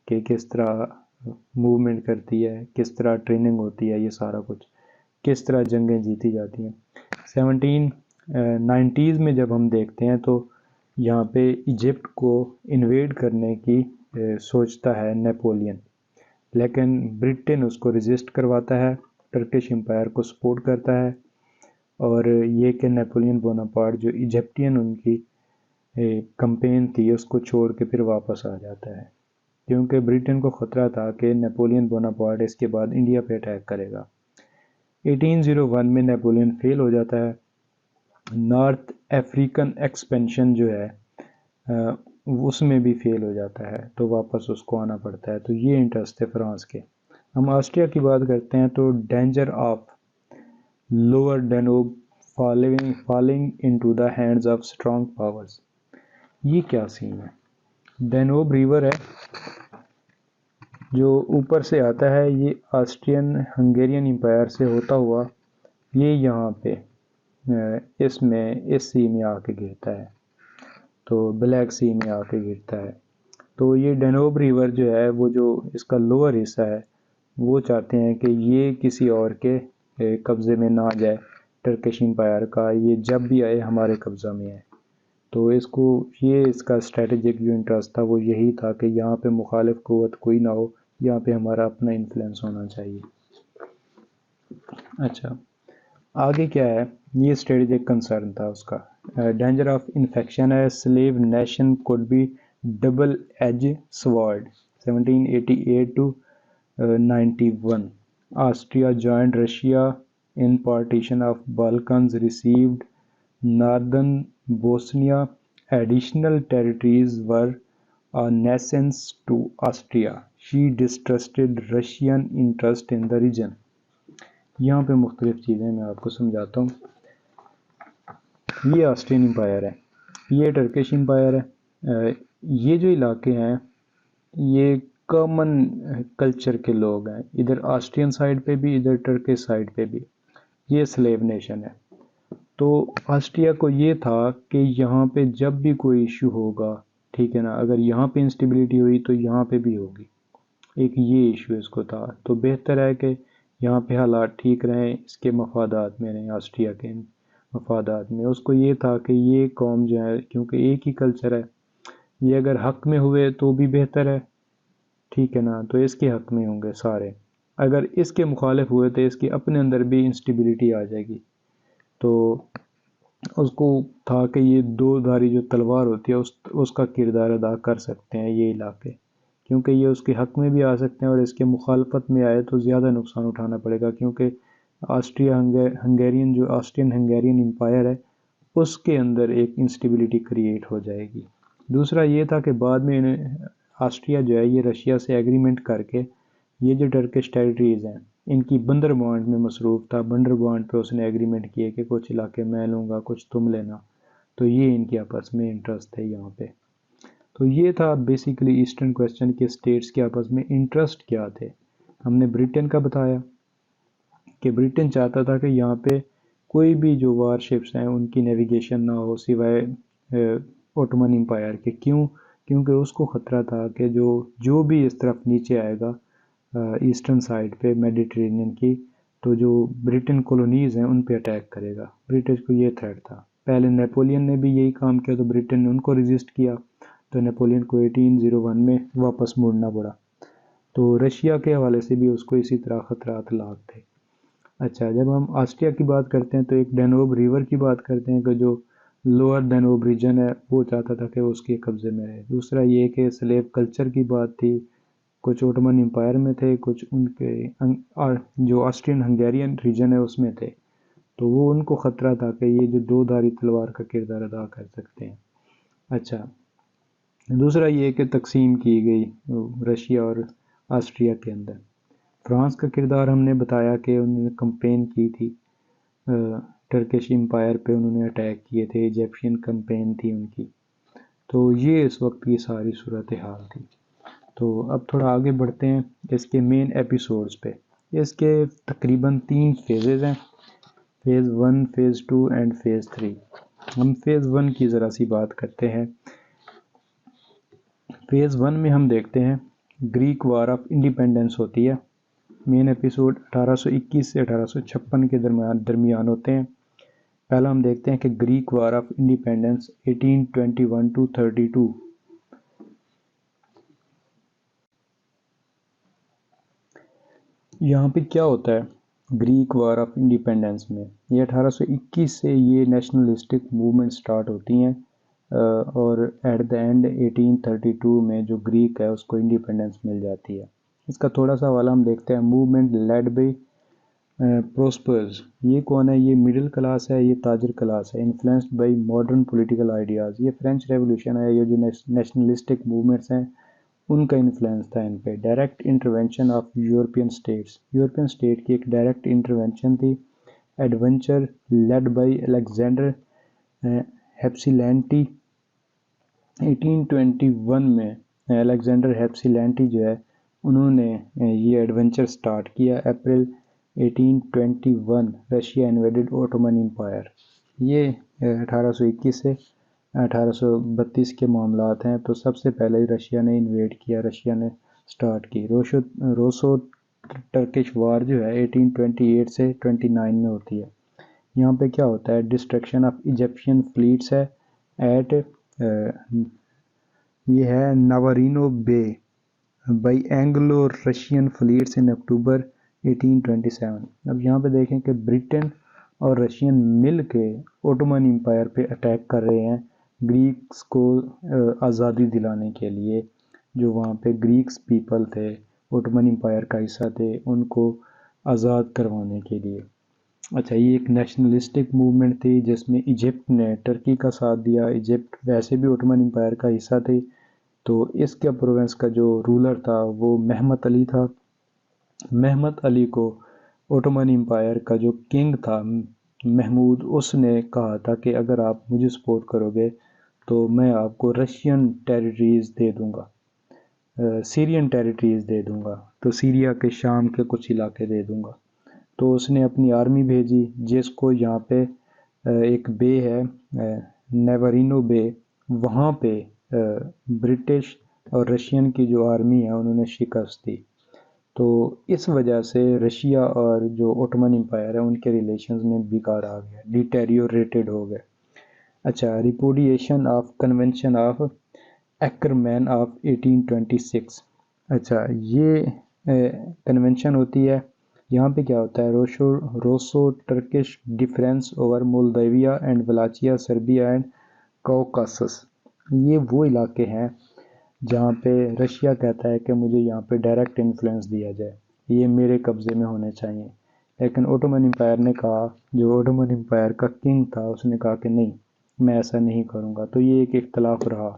کہ کس طرح موومنٹ کرتی ہے، کس طرح ٹریننگ ہوتی ہے، یہ سارا کچھ، کس طرح جنگیں جیتی جاتی ہیں۔ 1790s میں جب ہم دیکھتے ہیں تو یہاں پہ ایجپٹ کو انویڈ کرنے کی سوچتا ہے نیپولین، لیکن برٹن اس کو ریزسٹ کرواتا ہے، ٹرکش امپائر کو سپورٹ کرتا ہے، اور یہ کہ نیپولین بوناپارٹ جو ایجپٹین ان کی کمپین تھی اس کو چھوڑ کے پھر واپس آ جاتا ہے، کیونکہ برٹن کو خطرہ تھا کہ نیپولین بوناپارٹ اس کے بعد انڈیا پہ اٹیک کرے گا۔ 1801 میں نیپولین فیل ہو جاتا ہے، نارتھ افریقن ایکسپینشن جو ہے اس میں بھی فیل ہو جاتا ہے، تو واپس اس کو آنا پڑتا ہے۔ تو یہ انٹرسٹ ہے فرانس کے۔ ہم آسٹریا کی بات کرتے ہیں تو danger of lower Danube falling into the hands of strong powers. یہ کیا سین ہے؟ ڈینوب ریور ہے جو اوپر سے آتا ہے، یہ آسٹرین ہنگیرین امپائر سے ہوتا ہوا یہ یہاں پہ اس سی میں آ کے گرتا ہے، تو بلیک سی میں آ کے گرتا ہے۔ تو یہ ڈینوب ریور جو ہے وہ جو اس کا لوور حصہ ہے وہ چاہتے ہیں کہ یہ کسی اور کے قبضے میں نہ جائے، ٹرکش امپائر کا، یہ جب بھی آئے ہمارے قبضہ میں ہے۔ تو اس کا اسٹریٹجک جو انٹرسٹ تھا وہ یہی تھا کہ یہاں پہ مخالف قوت کوئی نہ ہو، یہاں پہ ہمارا اپنا انفلوئنس ہونا چاہیے۔ اچھا، آگے کیا ہے؟ یہ اسٹریٹجک کنسرن تھا اس کا۔ ڈینجر آف انفیکشن ہے، Slav nation could be double edge sword. 1788 to 91 Austria joined Russia in partition of Balkans, received northern Bosnia, additional territories were a nations to Austria. She distrusted Russian interest in the region. یہاں پہ مختلف چیزیں میں آپ کو سمجھاتا ہوں۔ یہ آسٹرین امپائر ہے، یہ ٹرکش امپائر ہے۔ یہ جو علاقے ہیں یہ کامن کلچر کے لوگ ہیں، ادھر آسٹرین سائڈ پہ بھی، ادھر ٹرکش سائڈ پہ بھی۔ یہ سلیو نیشن ہے۔ تو آسٹریا کو یہ تھا کہ یہاں پہ جب بھی کوئی ایشو ہوگا، ٹھیک ہے نا، اگر یہاں پہ انسٹیبلٹی ہوئی تو یہاں پہ بھی ہوگی، ایک یہ ایشو اس کو تھا۔ تو بہتر ہے کہ یہاں پہ حالات ٹھیک رہیں، اس کے مفادات میں رہیں، آسٹریا کے مفادات میں۔ اس کو یہ تھا کہ یہ قوم جو ہے، کیونکہ ایک ہی کلچر ہے، یہ اگر حق میں ہوئے تو بھی بہتر ہے، ٹھیک ہے نا، تو اس کے حق میں ہوں گے سارے۔ اگر اس کے مخالف ہوئے تو اس کے اپنے اندر بھی انسٹیبلٹی آ جائے گی۔ تو اس کو تھا کہ یہ دو دھاری جو تلوار ہوتی ہے اس کا کردار ادا کر سکتے ہیں یہ علاقے، کیونکہ یہ اس کے حق میں بھی آ سکتے ہیں اور اس کے مخالفت میں آئے تو زیادہ نقصان اٹھانا پڑے گا، کیونکہ آسٹرین ہنگیرین امپائر ہے، اس کے اندر ایک انسٹیبلٹی کریٹ ہو جائے گی۔ دوسرا یہ تھا کہ بعد میں آسٹریا جو ہے یہ رشیا سے ایگریمنٹ کر کے یہ جو ٹرکش ٹیریٹریز ہیں ان کی بندر بانڈ میں مصروف تھا، بندر بانڈ پہ اس نے ایگریمنٹ کیے کہ کچھ علاقے میں لوں گا، کچھ تم لینا، تو یہ ان کی آپس میں انٹرسٹ ہے یہاں پہ۔ تو یہ تھا بیسیکلی ایسٹرن کویسچن کے اسٹیٹس کے آپس میں انٹرسٹ کیا تھے۔ ہم نے برٹن کا بتایا کہ برٹن چاہتا تھا کہ یہاں پہ کوئی بھی جو وار شپس ہیں ان کی نیویگیشن نہ ہو سوائے اوٹومن امپائر کے۔ کیونکہ اس کو خطرہ تھا کہ جو بھی اس طرف نیچے آئے گا ایسٹرن سائڈ پہ میڈیٹرینین کی، تو جو برٹن کالونیز ہیں ان پہ اٹیک کرے گا۔ برٹش کو یہ تھریٹ تھا۔ پہلے نیپولین نے بھی یہی کام کیا تو برٹن نے ان کو ریزسٹ کیا، تو نیپولین کو 1801 میں واپس مڑنا پڑا۔ تو رشیا کے حوالے سے بھی اس کو اسی طرح خطرات لاحق تھے۔ اچھا، جب ہم آسٹریا کی بات کرتے ہیں تو ایک ڈینوب ریور کی بات کرتے ہیں کہ جو لوور ڈینوب ریجن ہے وہ چاہتا تھا کہ وہ اس کے قبضے میں رہے۔ دوسرا یہ کہ سلیو کلچر کی بات تھی، کچھ اوٹومن امپائر میں تھے، کچھ ان کے جو آسٹرین ہنگیرین ریجن ہے اس میں تھے، تو وہ ان کو خطرہ تھا کہ یہ جو دو دھاری تلوار کا کردار ادا کر سکتے ہیں۔ اچھا، دوسرا یہ کہ تقسیم کی گئی رشیا اور آسٹریا کے اندر۔ فرانس کا کردار ہم نے بتایا کہ انہوں نے کمپین کی تھی ٹرکش امپائر پہ، انہوں نے اٹیک کیے تھے، ایجپشین کمپین تھی ان کی۔ تو یہ اس وقت کی ساری صورتحال تھی۔ تو اب تھوڑا آگے بڑھتے ہیں اس کے مین ایپیسوڈز پہ۔ اس کے تقریباً 3 فیزز ہیں، فیز 1، فیز 2 اینڈ فیز 3۔ ہم فیز 1 کی ذرا سی بات کرتے ہیں۔ فیز 1 میں ہم دیکھتے ہیں گریک وار آف انڈیپینڈنس ہوتی ہے۔ مین ایپیسوڈ 1821 سے 1856 کے درمیان ہوتے ہیں۔ پہلا ہم دیکھتے ہیں کہ Greek war of independence 1821 to 32۔ یہاں پہ کیا ہوتا ہے گریک وار آف انڈیپینڈنس میں؟ یہ 1821 سے یہ نیشنلسٹک موومنٹ سٹارٹ ہوتی ہیں اور ایٹ دا اینڈ 1832 میں جو گریک ہے اس کو انڈیپینڈنس مل جاتی ہے۔ اس کا تھوڑا سا حوالہ ہم دیکھتے ہیں۔ موومنٹ لیڈ بائی پروسپرز، یہ کون ہے؟ یہ مڈل کلاس ہے، یہ تاجر کلاس ہے۔ Influenced by modern political ideas, یہ فرینچ ریولوشن ہے، یہ جو نیشنلسٹک موومنٹس ہیں ان کا انفلوئنس تھا ان پہ۔ Direct intervention of European states, European state کی ایک ڈائریکٹ انٹروینشن تھی۔ Adventure led by Alexander Ypsilanti, 1821 میں الیگزینڈر ہیپسیلینٹی جو ہے انہوں نے یہ ایڈونچر سٹارٹ کیا۔ April 1821 Russia invaded Ottoman empire. یہ 1821 سے 1832 کے معاملات ہیں۔ تو سب سے پہلے رشیا نے انویڈ کیا، رشیا نے سٹارٹ کی۔ روسو ٹرکش وار جو ہے 1828 سے 29 میں ہوتی ہے۔ یہاں پہ کیا ہوتا ہے؟ ڈسٹرکشن آف ایجپشین فلیٹس ہے ایٹ یہ ہے ناوارینو بے بائی اینگلو رشین فلیٹس ان اکتوبر 1827۔ اب یہاں پہ دیکھیں کہ برٹن اور رشین مل کے اوٹومن امپائر پہ اٹیک کر رہے ہیں گریکس کو آزادی دلانے کے لیے۔ جو وہاں پہ گریکس پیپل تھے، اوٹومن امپائر کا حصہ تھے، ان کو آزاد کروانے کے لیے۔ اچھا، یہ ایک نیشنلسٹک موومنٹ تھی جس میں ایجپٹ نے ٹرکی کا ساتھ دیا۔ ایجپٹ ویسے بھی اوٹومن امپائر کا حصہ تھی، تو اس کے پروونس کا جو رولر تھا وہ محمد علی تھا۔ محمد علی کو اوٹومن امپائر کا جو کنگ تھا محمود، اس نے کہا تھا کہ اگر آپ مجھے سپورٹ کرو گے تو میں آپ کو رشین ٹیریٹریز دے دوں گا، سیرین ٹیریٹریز دے دوں گا، تو سیریا کے شام کے کچھ علاقے دے دوں گا۔ تو اس نے اپنی آرمی بھیجی جس کو یہاں پہ ایک بے ہے نیوارینو بے، وہاں پہ برٹش اور رشین کی جو آرمی ہے انہوں نے شکست دی. تو اس وجہ سے رشیا اور جو اوٹمن امپائر ہے ان کے ریلیشنز میں بگاڑ آ گیا، ڈیٹیریوریٹڈ ہو گئے. اچھا، ریپوڈیشن of convention of Ackermann of 1826. اچھا، یہ کنونشن ہوتی ہے. یہاں پہ کیا ہوتا ہے، Russo Turkish difference over Moldavia and Wallachia Serbia and Caucasus. یہ وہ علاقے ہیں جہاں پہ رشیا کہتا ہے کہ مجھے یہاں پہ ڈائریکٹ انفلوئنس دیا جائے، یہ میرے قبضے میں ہونے چاہیے. لیکن اوٹومن امپائر نے کہا، جو اوٹومن امپائر کا کنگ تھا اس نے کہا کہ نہیں، میں ایسا نہیں کروں گا. تو یہ ایک اختلاف رہا.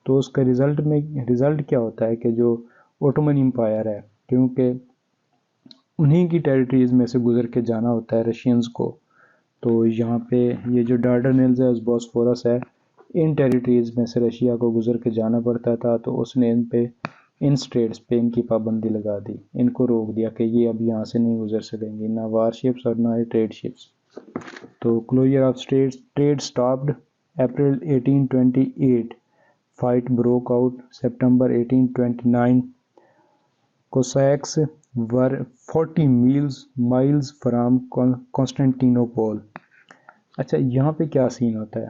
تو اس کا رزلٹ کیا ہوتا ہے کہ جو اوٹومن امپائر ہے، کیونکہ انہی کی ٹیریٹریز میں سے گزر کے جانا ہوتا ہے رشینز کو، تو یہاں پہ یہ جو ڈارڈنیلز ہے، بوسفورس ہے، ان ٹیریٹریز میں سے رشیا کو گزر کے جانا پڑتا تھا. تو اس نے ان اسٹیٹس پہ ان کی پابندی لگا دی، ان کو روک دیا کہ یہ اب یہاں سے نہیں گزر سکیں گے، نہ وار شپس اور نہ ٹریڈ شپس. تو closure of trade stopped April 1828. Fight broke out September 1829. Cossacks were 40 miles from Constantinople. اچھا، یہاں پہ کیا سین ہوتا ہے،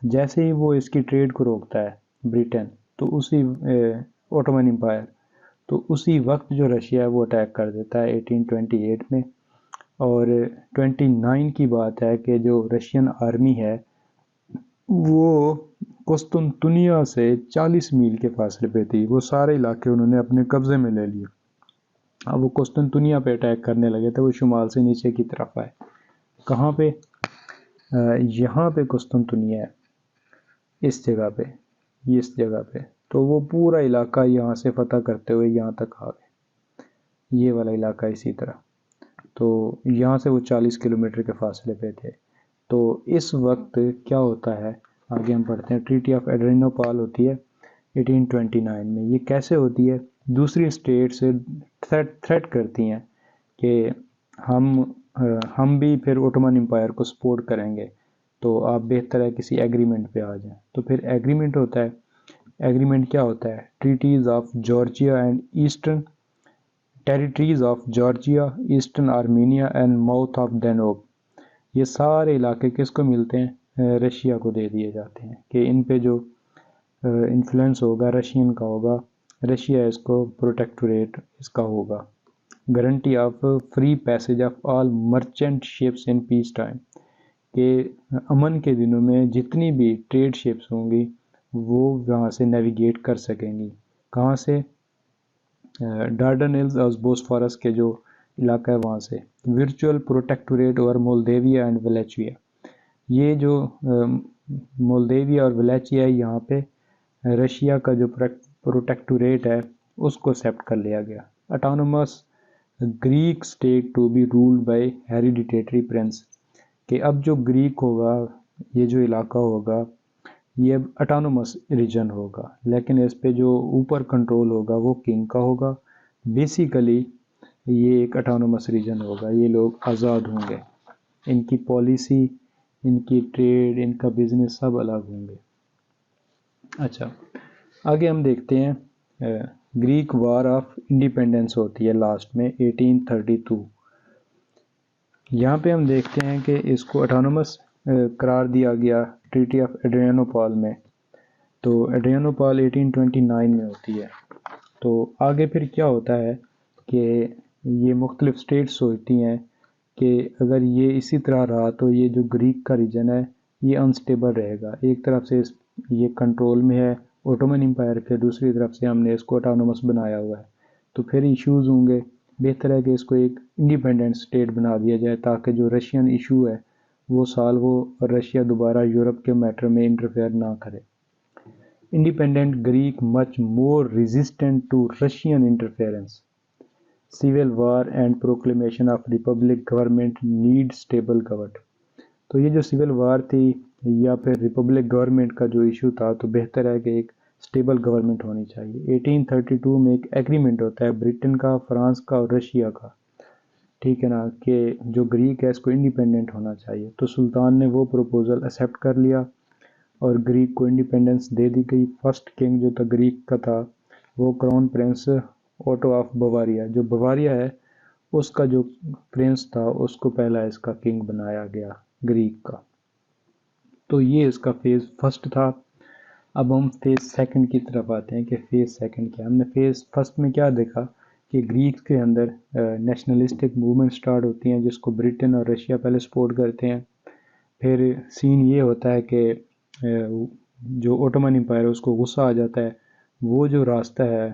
جیسے ہی وہ اس کی ٹریڈ کو روکتا ہے برٹن، تو اسی اوٹومن امپائر، تو اسی وقت جو رشیا ہے وہ اٹیک کر دیتا ہے 1828 میں. اور 29 کی بات ہے کہ جو رشین آرمی ہے وہ قسطنطنیہ سے 40 میل کے فاصلے پہ تھی. وہ سارے علاقے انہوں نے اپنے قبضے میں لے لیے. اب وہ قسطنطنیہ پہ اٹیک کرنے لگے تھے، وہ شمال سے نیچے کی طرف آئے. کہاں پہ؟ یہاں پہ قسطنطنیہ ہے، اس جگہ پہ، اس جگہ پہ. تو وہ پورا علاقہ یہاں سے فتح کرتے ہوئے یہاں تک آ گئے، یہ والا علاقہ اسی طرح. تو یہاں سے وہ 40 کلومیٹر کے فاصلے پہ تھے. تو اس وقت کیا ہوتا ہے، آگے ہم پڑھتے ہیں. ٹریٹی آف ایڈرینوپال ہوتی ہے 1829 میں. یہ کیسے ہوتی ہے؟ دوسری اسٹیٹ سے تھریٹ کرتی ہیں کہ ہم بھی پھر اوٹومن امپائر کو سپورٹ کریں گے، تو آپ بہتر ہے کسی ایگریمنٹ پہ آ جائیں. تو پھر ایگریمنٹ ہوتا ہے. ایگریمنٹ کیا ہوتا ہے؟ Treaties of Georgia and eastern territories of Georgia, eastern Armenia and mouth of Danube. یہ سارے علاقے کس کو ملتے ہیں؟ رشیا کو دے دیے جاتے ہیں کہ ان پہ جو انفلوئنس ہوگا رشین کا ہوگا، رشیا اس کو پروٹیکٹوریٹ اس کا ہوگا. Guarantee of free passage of all merchant ships in peace time, کہ امن کے دنوں میں جتنی بھی ٹریڈ شپس ہوں گی وہ وہاں سے نیویگیٹ کر سکیں گی. کہاں سے؟ ڈارڈنیلز اور بوسفورس کے جو علاقہ ہے وہاں سے. ورچوئل پروٹیکٹوریٹ اور مولدیویا اینڈ ولیچیا. یہ جو مولدیویا اور ولیچیا ہے، یہاں پہ رشیا کا جو پروٹیکٹوریٹ ہے اس کو ایکسیپٹ کر لیا گیا. Autonomous Greek state to be ruled by hereditary prince, کہ اب جو گریک ہوگا، یہ جو علاقہ ہوگا یہ اب اٹانومس ریجن ہوگا، لیکن اس پہ جو اوپر کنٹرول ہوگا وہ کنگ کا ہوگا. بیسیکلی یہ ایک اٹانومس ریجن ہوگا، یہ لوگ آزاد ہوں گے، ان کی پالیسی، ان کی ٹریڈ، ان کا بزنس سب الگ ہوں گے. اچھا، آگے ہم دیکھتے ہیں گریک وار آف انڈیپینڈنس ہوتی ہے لاسٹ میں 1832. یہاں پہ ہم دیکھتے ہیں کہ اس کو اٹانومس قرار دیا گیا ٹریٹی آف ایڈریانوپال میں. تو ایڈریانوپال 1829 میں ہوتی ہے. تو آگے پھر کیا ہوتا ہے کہ یہ مختلف اسٹیٹس ہوتی ہیں کہ اگر یہ اسی طرح رہا تو یہ جو گریک کا ریجن ہے یہ انسٹیبل رہے گا. ایک طرف سے یہ کنٹرول میں ہے اوٹومن امپائر کے، دوسری طرف سے ہم نے اس کو اٹانومس بنایا ہوا ہے، تو پھر ایشوز ہوں گے. بہتر ہے کہ اس کو ایک انڈیپینڈنٹ اسٹیٹ بنا دیا جائے تاکہ جو رشین ایشو ہے وہ سالو ہو اور رشیا دوبارہ یورپ کے میٹر میں انٹرفیئر نہ کرے. Independent Greek much more resistant to Russian interference. Civil war and proclamation of republic government need stable government. تو یہ جو سول وار تھی یا پھر ریپبلک گورنمنٹ کا جو ایشو تھا، تو بہتر ہے کہ ایک اسٹیبل گورنمنٹ ہونی چاہیے. 1832 میں ایک ایگریمنٹ ہوتا ہے برٹن کا، فرانس کا اور رشیا کا، ٹھیک ہے نا، کہ جو گریک ہے اس کو انڈیپینڈنٹ ہونا چاہیے. تو سلطان نے وہ پروپوزل ایکسیپٹ کر لیا. اور گریک کو انڈیپینڈنس دے دی گئی۔ فرسٹ کنگ جو تھا گریک کا تھا وہ crown prince auto of Bavaria, جو بواریا ہے اس کا جو پرنس تھا اس کو پہلا اس کا کنگ بنایا گیا گریک کا۔ تو یہ اس کا فیز فرسٹ تھا۔ اب ہم فیز سیکنڈ کی طرف آتے ہیں کہ فیز سیکنڈ کیا۔ ہم نے فیز فرسٹ میں کیا دیکھا کہ گریک کے اندر نیشنلسٹک موومنٹ سٹارٹ ہوتی ہیں جس کو برٹن اور رشیا پہلے سپورٹ کرتے ہیں۔ پھر سین یہ ہوتا ہے کہ جو اوٹومن امپائر ہے اس کو غصہ آ جاتا ہے، وہ جو راستہ ہے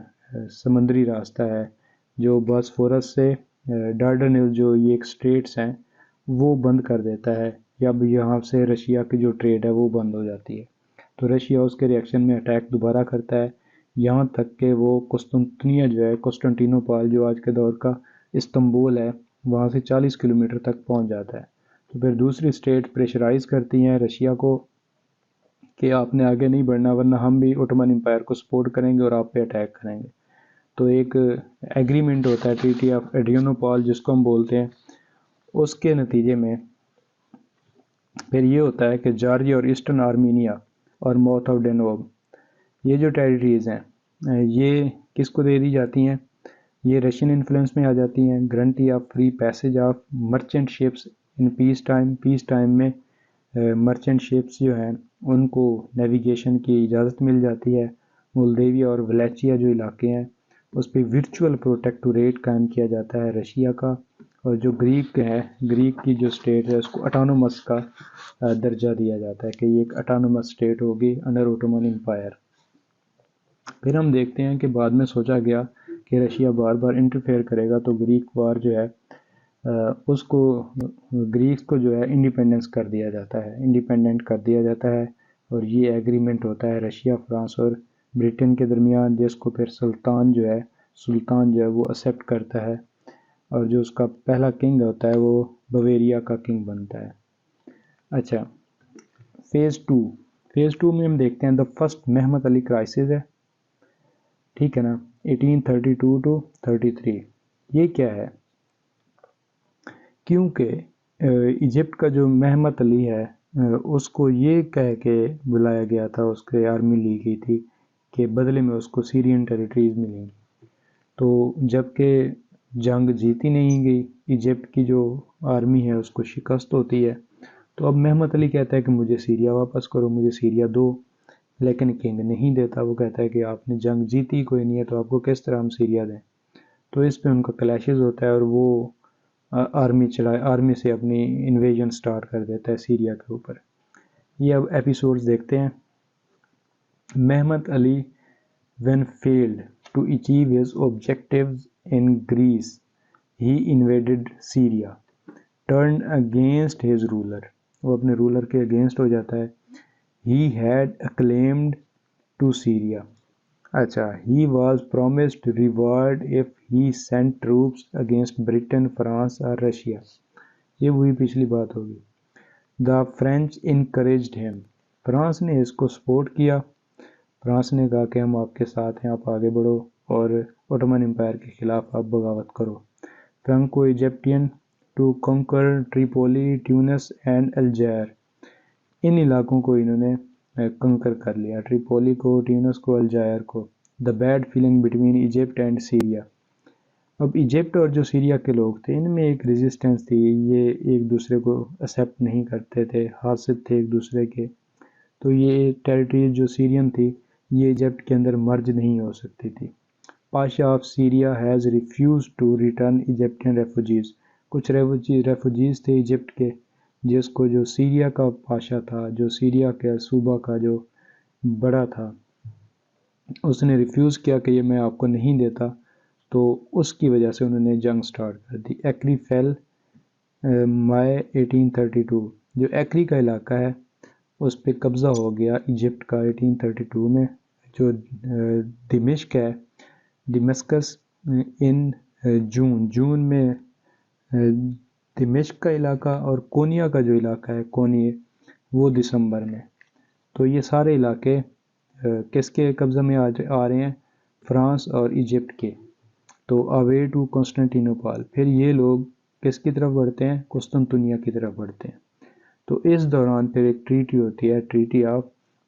سمندری راستہ ہے جو باسفورس سے ڈارڈنیل جو یہ ایک سٹریٹس ہیں وہ بند کر دیتا ہے، یا اب یہاں سے رشیا کی جو ٹریڈ ہے وہ بند ہو جاتی ہے۔ تو رشیا اس کے ریئیکشن میں اٹیک دوبارہ کرتا ہے، یہاں تک کہ وہ قسطنطنیہ جو ہے قسطنطینوپل جو آج کے دور کا استنبول ہے وہاں سے 40 کلومیٹر تک پہنچ جاتا ہے۔ تو پھر دوسری اسٹیٹ پریشرائز کرتی ہیں رشیا کو کہ آپ نے آگے نہیں بڑھنا ورنہ ہم بھی اوٹومن امپائر کو سپورٹ کریں گے اور آپ پہ اٹیک کریں گے۔ تو ایک ایگریمنٹ ہوتا ہے ٹریٹی آف ایڈریانوپول جس کو ہم بولتے ہیں، اس کے نتیجے میں پھر یہ ہوتا ہے کہ جارجیا اور ایسٹرن آرمینیا اور ماؤتھ آف ڈینوب یہ جو ٹیریٹریز ہیں یہ کس کو دے دی جاتی ہیں؟ یہ رشین انفلوئنس میں آ جاتی ہیں۔ Guarantee of free passage of merchant ships in peace time, piece time میں مرچنٹ شپس جو ہیں ان کو نیویگیشن کی اجازت مل جاتی ہے۔ مولدیویا اور ولیچیا جو علاقے ہیں اس پہ ورچوئل پروٹیکٹوریٹ قائم کیا جاتا ہے رشیا کا، اور جو گریک ہے گریک کی جو اسٹیٹ ہے اس کو اٹانومس کا درجہ دیا جاتا ہے کہ یہ ایک اٹانومس اسٹیٹ ہوگی انڈر اوٹومن امپائر۔ پھر ہم دیکھتے ہیں کہ بعد میں سوچا گیا کہ رشیا بار بار انٹرفیئر کرے گا تو گریک وار جو ہے اس کو گریک کو جو ہے انڈیپینڈنس کر دیا جاتا ہے، انڈیپینڈنٹ کر دیا جاتا ہے، اور یہ ایگریمنٹ ہوتا ہے رشیا، فرانس اور برٹن کے درمیان، جس کو پھر سلطان جو ہے وہ ایکسیپٹ کرتا ہے، اور جو اس کا پہلا کنگ ہوتا ہے وہ بویریا کا کنگ بنتا ہے۔ اچھا، فیز ٹو میں ہم دیکھتے ہیں the first Muhammad Ali crisis ہے، ٹھیک ہے نا، 1832 to 33۔ یہ کیا ہے؟ کیونکہ ایجپٹ کا جو محمد علی ہے اس کو یہ کہہ کے بلایا گیا تھا، اس کے آرمی لی گئی تھی کہ بدلے میں اس کو سیرین ٹیریٹریز ملیں گی، تو جب کہ جنگ جیتی نہیں گئی، ایجپٹ کی جو آرمی ہے اس کو شکست ہوتی ہے، تو اب محمد علی کہتا ہے کہ مجھے سیریا واپس کرو، مجھے سیریا دو، لیکن کنگ نہیں دیتا، وہ کہتا ہے کہ آپ نے جنگ جیتی کوئی نہیں ہے تو آپ کو کس طرح ہم سیریا دیں۔ تو اس پہ ان کا کلیشز ہوتا ہے اور وہ آرمی سے اپنی انویژن سٹارٹ کر دیتا ہے سیریا کے اوپر۔ یہ اب ایپیسوڈز دیکھتے ہیں۔ محمد علی when failed to achieve his objectives in Greece, he invaded Syria, turned against his ruler، وہ اپنے رولر کے اگینسٹ ہو جاتا ہے۔ He had acclaimed to Syria، اچھا، he was promised reward if he sent troops against Britain, France or Russia، یہ وہی پچھلی بات ہوگی۔ The French encouraged him، France نے اس کو سپورٹ کیا، فرانس نے کہا کہ ہم آپ کے ساتھ ہیں، آپ آگے بڑھو اور اوٹومن امپائر کے خلاف آپ بغاوت کرو۔ Franco Egyptian to conquer Tripoli, Tunis and Algiers, ان علاقوں کو انہوں نے کنکر کر لیا، ٹریپولی کو، ٹیونس کو، الجائر کو۔ The bad feeling between Egypt and Syria, اب ایجپٹ اور جو سیریا کے لوگ تھے ان میں ایک ریزسٹنس تھی، یہ ایک دوسرے کو ایکسیپٹ نہیں کرتے تھے، حاسد تھے ایک دوسرے کے، تو یہ ٹیریٹری جو سیرین تھی یہ ایجپٹ کے اندر مرج نہیں ہو سکتی تھی۔ Pasha of Syria has refuse to return Egyptian refugees, کچھ ریفوجیز تھے ایجپٹ کے جس کو جو سیریا کا پاشا تھا، جو سیریا کے صوبہ کا جو بڑا تھا، اس نے ریفیوز کیا کہ یہ میں آپ کو نہیں دیتا، تو اس کی وجہ سے انہوں نے جنگ سٹارٹ کر دی۔ ایکری فیل مئی 1832، جو ایکری کا علاقہ ہے اس پہ قبضہ ہو گیا ایجپٹ کا 1832 میں۔ جو دمشق ہے، دمسکس، ان جون میں دمشق کا علاقہ، اور کونیا کا جو علاقہ ہے کونیے وہ دسمبر میں۔ تو یہ سارے علاقے کس کے قبضہ میں آ رہے ہیں؟ فرانس اور ایجپٹ کے۔ تو اوے ٹو قسطنطینوپل، پھر یہ لوگ کس کی طرف بڑھتے ہیں؟ قسطنطنیہ کی طرف بڑھتے ہیں۔ تو اس دوران پھر ایک ٹریٹی ہوتی ہے، treaty of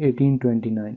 1829।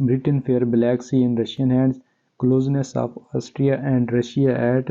Britain fear Black Sea in Russian hands, closeness of Austria and Russia at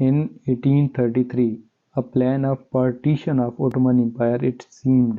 in 1833, a plan of partition of Ottoman Empire it seemed।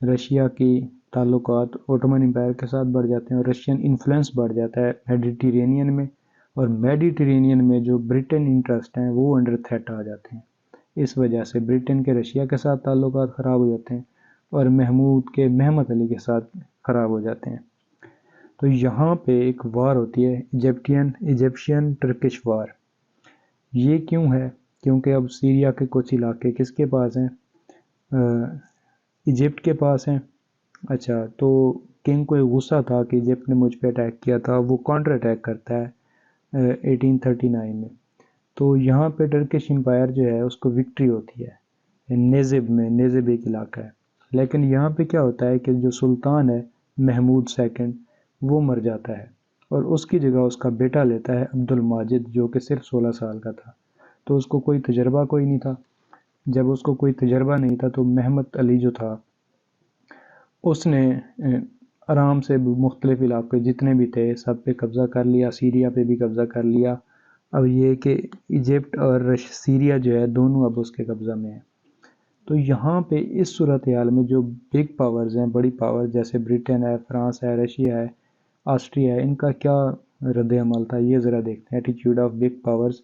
Russia کی تعلقات اوٹومن امپائر کے ساتھ بڑھ جاتے ہیں اور رشین انفلوئنس بڑھ جاتا ہے میڈیٹرینین میں، اور میڈیٹرینین میں جو برٹن انٹرسٹ ہیں وہ انڈر تھریٹ آ جاتے ہیں۔ اس وجہ سے برٹن کے رشیا کے ساتھ تعلقات خراب ہو جاتے ہیں اور محمود کے محمد علی کے ساتھ خراب ہو جاتے ہیں۔ تو یہاں پہ ایک وار ہوتی ہے ایجپشین ٹرکش وار۔ یہ کیوں ہے؟ کیونکہ اب سیریا کے کچھ علاقے کس کے پاس ہیں؟ ایجپٹ کے پاس ہیں۔ اچھا، تو کنگ کو ایک غصہ تھا کہ ایجپٹ نے مجھ پہ اٹیک کیا تھا، وہ کانٹر اٹیک کرتا ہے 1839 میں۔ تو یہاں پہ ٹرکش امپائر جو ہے اس کو وکٹری ہوتی ہے نیزب میں، نیزب ایک علاقہ ہے۔ لیکن یہاں پہ کیا ہوتا ہے کہ جو سلطان ہے محمود سیکنڈ وہ مر جاتا ہے اور اس کی جگہ اس کا بیٹا لیتا ہے عبد الماجد، جو کہ صرف 16 سال کا تھا۔ تو اس کو کوئی تجربہ کوئی نہیں تھا۔ جب اس کو کوئی تجربہ نہیں تھا تو محمد علی جو تھا اس نے آرام سے مختلف علاقے جتنے بھی تھے سب پہ قبضہ کر لیا، سیریا پہ بھی قبضہ کر لیا۔ اب یہ کہ ایجپٹ اور سیریا جو ہے دونوں اب اس کے قبضہ میں ہیں۔ تو یہاں پہ اس صورتحال میں جو بگ پاورز ہیں، بڑی پاور جیسے برٹن ہے، فرانس ہے، رشیا ہے، آسٹریا ہے، ان کا کیا رد عمل تھا یہ ذرا دیکھتے ہیں۔ Attitude of big powers,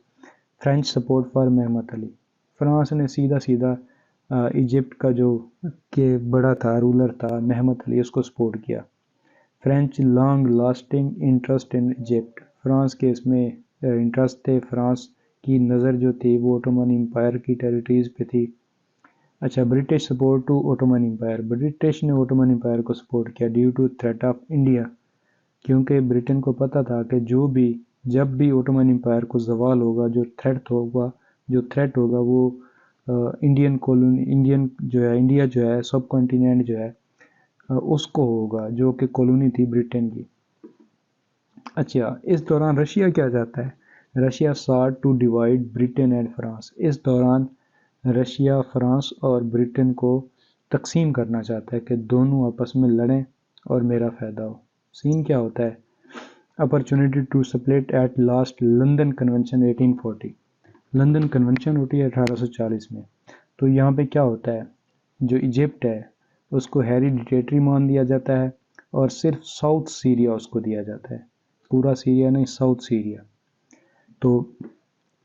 French support for Muhammad Ali. France نے سیدھا سیدھا ایجپٹ کا جو کہ بڑا تھا، رولر تھا محمد علی، اس کو سپورٹ کیا۔ French long lasting interest in Egypt, France کے اس میں انٹرسٹ تھے، فرانس کی نظر جو تھی وہ اوٹومن امپائر کی ٹیریٹریز پہ تھی۔ اچھا، British support to Ottoman empire, British نے اوٹومن امپائر کو سپورٹ کیا due to threat of India, کیونکہ برٹن کو پتہ تھا کہ جب بھی اوٹومن امپائر کو زوال ہوگا، جو تھریٹ ہوگا وہ انڈین جو ہے، انڈیا جو ہے، سب کانٹیننٹ جو ہے اس کو ہوگا، جو کہ کالونی تھی برٹن کی۔ اچھا، اس دوران رشیا کیا چاہتا ہے؟ Russia sought to divide Britain and France, اس دوران رشیا فرانس اور برٹن کو تقسیم کرنا چاہتا ہے کہ دونوں آپس میں لڑیں اور میرا فائدہ ہو۔ سین کیا ہوتا ہے؟ Opportunity to split at last, London convention 1840، London convention ہوتی ہے 1840 میں۔ تو یہاں پہ کیا ہوتا ہے، جو ایجپٹ ہے اس کو ہیریڈیٹیٹری مان دیا جاتا ہے اور صرف ساؤتھ سیریا اس کو دیا جاتا ہے، پورا سیریا نہیں، ساؤتھ سیریا۔ تو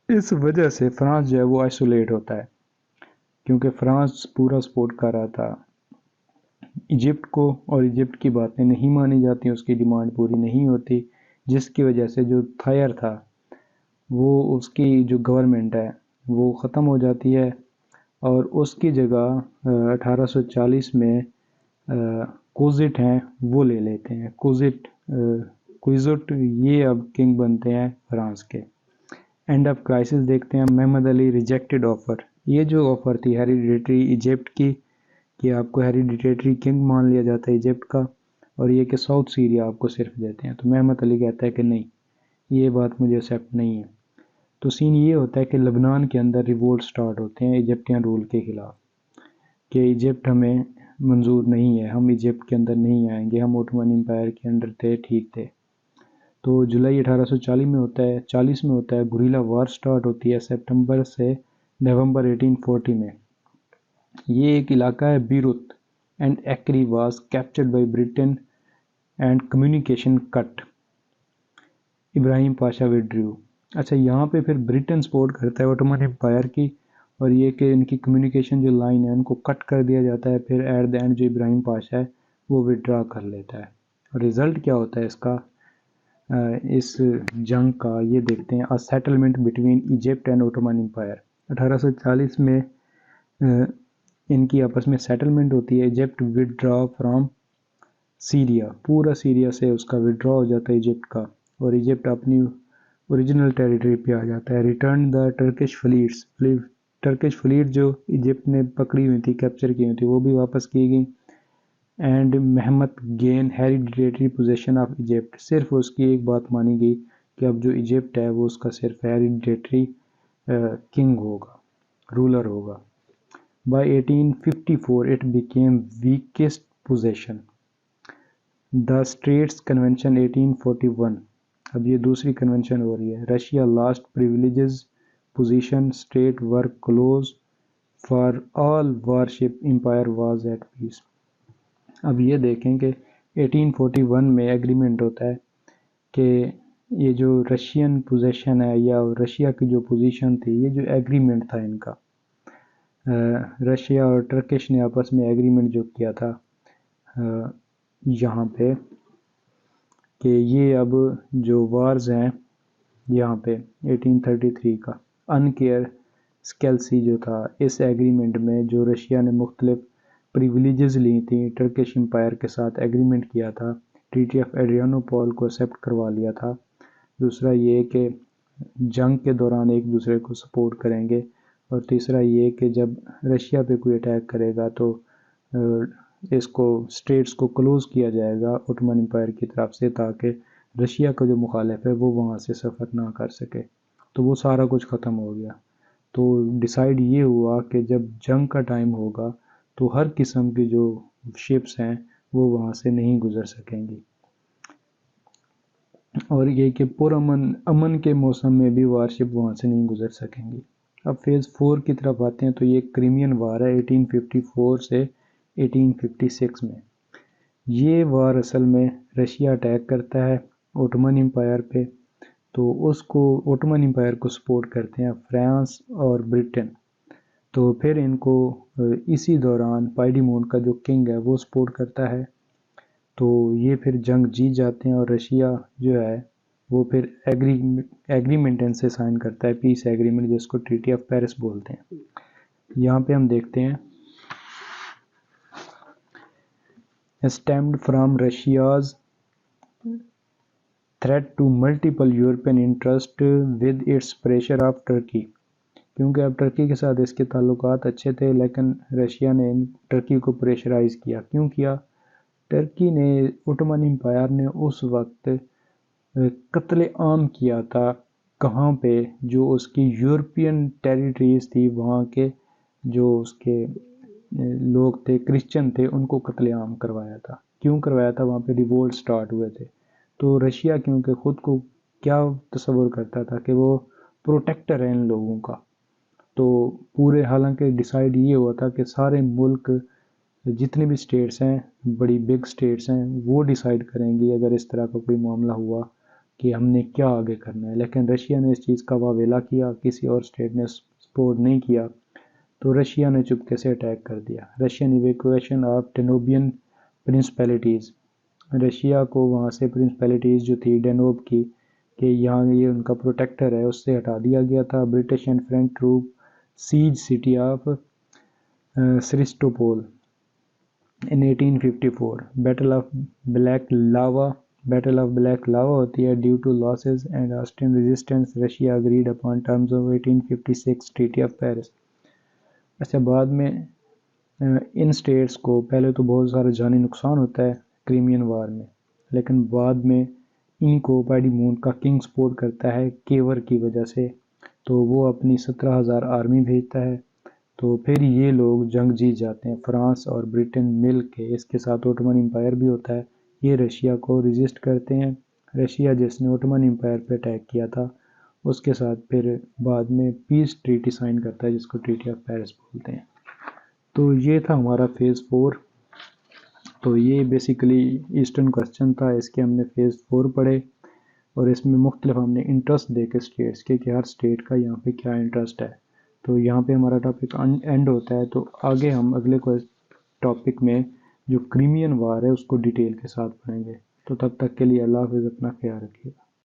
اس وجہ سے فرانس جو ہے وہ آئسولیٹ ہوتا ہے، کیونکہ فرانس پورا سپورٹ کر رہا تھا ایجپٹ کو، اور ایجپٹ کی باتیں نہیں مانی جاتی، اس کی ڈیمانڈ پوری نہیں ہوتی، جس کی وجہ سے جو تھائر تھا وہ، اس کی جو گورنمنٹ ہے وہ ختم ہو جاتی ہے، اور اس کی جگہ 1840 میں کوزٹ ہیں وہ لے لیتے ہیں، کوزٹ یہ اب کنگ بنتے ہیں فرانس کے۔ اینڈ آف کرائسس دیکھتے ہیں، محمد علی ریجیکٹڈ آفر، یہ جو آفر تھی ہیریڈیٹری ایجپٹ کی کہ آپ کو ہیریڈیٹری کنگ مان لیا جاتا ہے ایجپٹ کا، اور یہ کہ ساؤتھ سیریا آپ کو صرف دیتے ہیں، تو محمد علی کہتا ہے کہ نہیں، یہ بات مجھے ایکسیپٹ نہیں ہے۔ تو سین یہ ہوتا ہے کہ لبنان کے اندر ریوولٹ سٹارٹ ہوتے ہیں ایجپٹین رول کے خلاف کہ ایجپٹ ہمیں منظور نہیں ہے، ہم ایجپٹ کے اندر نہیں آئیں گے، ہم اوٹومن امپائر کے انڈر تھے، ٹھیک تھے۔ تو جولائی 1840 میں ہوتا ہے، 40 میں ہوتا ہے، گوریلا وار سٹارٹ ہوتی ہے سپٹمبر سے نومبر 1840 میں۔ یہ ایک علاقہ ہے Beirut, and Acre was captured by Britain and communication cut, Ibrahim pasha withdrew. اچھا، یہاں پہ پھر برٹن سپورٹ کرتا ہے اوٹومن امپائر کی، اور یہ کہ ان کی کمیونیکیشن جو لائن ہے ان کو کٹ کر دیا جاتا ہے، پھر ایٹ دا اینڈ جو ابراہیم پاشا ہے وہ وڈرا کر لیتا ہے۔ اور رزلٹ کیا ہوتا ہے اس کا، اس جنگ کا، یہ دیکھتے ہیں۔ Settlement between Egypt and Ottoman empire, 1840 میں ان کی آپس میں سیٹلمنٹ ہوتی ہے، ایجپٹ وڈرا فرام سیریا، پورا سیریا سے اس کا وڈرا ہو جاتا ہے ایجپٹ کا، اور ایجپٹ اپنی اوریجنل ٹیریٹری پہ آ جاتا ہے۔ Return the Turkish flats, Turkish flat جو ایجپٹ نے پکڑی ہوئی تھی، کیپچر کی ہوئی تھی، وہ بھی واپس کی گئی۔ And Muhammad gain hereditary position of Egypt, صرف اس کی ایک بات مانی گئی کہ اب جو ایجپٹ ہے وہ اس کا صرف ہیریڈیٹری کنگ ہوگا، رولر ہوگا۔ By 1854 it became weakest position, the straits convention 1841، اب یہ دوسری کنونشن ہو رہی ہے۔ Russia lost privileges position, strait were close for all warship, empire was at peace. اب یہ دیکھیں کہ 1841 میں ایگریمنٹ ہوتا ہے کہ یہ جو رشین پوزیشن ہے یا رشیا کی جو پوزیشن تھی، یہ جو ایگریمنٹ تھا ان کا، رشیا اور ٹرکش نے آپس میں ایگریمنٹ جو کیا تھا یہاں پہ، کہ یہ اب جو وارز ہیں یہاں پہ 1833 کا ان کیئر اسکیلسی جو تھا، اس ایگریمنٹ میں جو رشیا نے مختلف پریویلیجز لی تھیں ٹرکش امپائر کے ساتھ ایگریمنٹ کیا تھا، ٹریٹی آف ایڈریانوپول کو ایکسیپٹ کروا لیا تھا۔ دوسرا یہ کہ جنگ کے دوران ایک دوسرے کو سپورٹ کریں گے، اور تیسرا یہ کہ جب رشیا پہ کوئی اٹیک کرے گا تو اس کو اسٹیٹس کو کلوز کیا جائے گا اوٹمن امپائر کی طرف سے، تاکہ رشیا کا جو مخالف ہے وہ وہاں سے سفر نہ کر سکے۔ تو وہ سارا کچھ ختم ہو گیا۔ تو ڈیسائیڈ یہ ہوا کہ جب جنگ کا ٹائم ہوگا تو ہر قسم کی جو شپس ہیں وہ وہاں سے نہیں گزر سکیں گی، اور یہ کہ امن کے موسم میں بھی وار شپ وہاں سے نہیں گزر سکیں گی۔ اب فیز 4 کی طرف آتے ہیں تو یہ کریمین وار ہے 1854 سے 1856 میں۔ یہ وار اصل میں رشیا اٹیک کرتا ہے اوٹمن امپائر پہ، تو اس کو اوٹمن امپائر کو سپورٹ کرتے ہیں فرانس اور برٹن۔ تو پھر ان کو اسی دوران پائیڈیمونٹ کا جو کنگ ہے وہ سپورٹ کرتا ہے، تو یہ پھر جنگ جیت جاتے ہیں، اور رشیا جو ہے وہ پھر ایگریمنٹ ان سے سائن کرتا ہے، پیس ایگریمنٹ، جس کو ٹریٹی آف پیرس بولتے ہیں۔ یہاں پہ ہم دیکھتے ہیں stemmed from Russia's threat to multiple European interests with its pressure of Turkey۔ کیونکہ اب ٹرکی کے ساتھ اس کے تعلقات اچھے تھے، لیکن رشیا نے ٹرکی کو پریشرائز کیا۔ کیوں کیا؟ ٹرکی نے، اوٹمن امپائر نے اس وقت قتل عام کیا تھا کہاں پہ، جو اس کی یورپین ٹیریٹریز تھی، وہاں کے جو اس کے لوگ تھے، کرسچن تھے، ان کو قتل عام کروایا تھا۔ کیوں کروایا تھا؟ وہاں پہ ریوولٹ سٹارٹ ہوئے تھے۔ تو رشیا کیونکہ خود کو کیا تصور کرتا تھا کہ وہ پروٹیکٹر ہے ان لوگوں کا، تو پورے، حالانکہ ڈیسائیڈ یہ ہوا تھا کہ سارے ملک جتنے بھی سٹیٹس ہیں، بڑی بگ سٹیٹس ہیں، وہ ڈیسائیڈ کریں گی اگر اس طرح کا کوئی معاملہ ہوا کہ ہم نے کیا آگے کرنا ہے، لیکن رشیا نے اس چیز کا واویلا کیا، کسی اور سٹیٹ نے سپورٹ نہیں کیا، تو رشیا نے چپکے سے اٹیک کر دیا۔ Russian evacuation of Danubian principalities, Russia کو وہاں سے پرنسپیلٹیز جو تھی ڈینوب کی، کہ یہاں یہ ان کا پروٹیکٹر ہے، اس سے ہٹا دیا گیا تھا۔ British and French troop siege city of Sevastopol in 1854۔ Battle of Balaclava, battle of Balaclava ہوتی ہے due to losses and Austrian resistance, Russia agreed upon terms of 1856 treaty of Paris. اچھا، بعد میں ان status کو پہلے تو بہت سارا جانی نقصان ہوتا ہے کریمین وار میں، لیکن بعد میں ان کو پائیڈیمونٹ کا کنگ سپورٹ کرتا ہے کیور کی وجہ سے، تو وہ اپنی 17,000 آرمی بھیجتا ہے، تو پھر یہ لوگ جنگ جیت جاتے ہیں، فرانس اور برٹن مل کے، اس کے ساتھ اوٹمن امپائر بھی ہوتا ہے، یہ رشیا کو ریزسٹ کرتے ہیں۔ رشیا جس نے اوٹمن امپائر پہ اٹیک کیا تھا، اس کے ساتھ پھر بعد میں پیس ٹریٹی سائن کرتا ہے، جس کو ٹریٹی آف پیرس بولتے ہیں۔ تو یہ تھا ہمارا فیز 4۔ تو یہ بیسیکلی ایسٹرن کوسچن تھا، اس کے ہم نے فیز 4 پڑھے، اور اس میں مختلف ہم نے انٹرسٹ دیکھے اسٹیٹس کے، کہ ہر اسٹیٹ کا یہاں پہ کیا انٹرسٹ ہے۔ تو یہاں پہ ہمارا ٹاپک اینڈ ہوتا ہے، تو آگے ہم اگلے ٹاپک میں جو کریمین وار ہے اس کو ڈیٹیل کے ساتھ پڑھیں گے۔ تو تب تک کے لیے اللہ حافظ، اپنا خیال رکھیے گا۔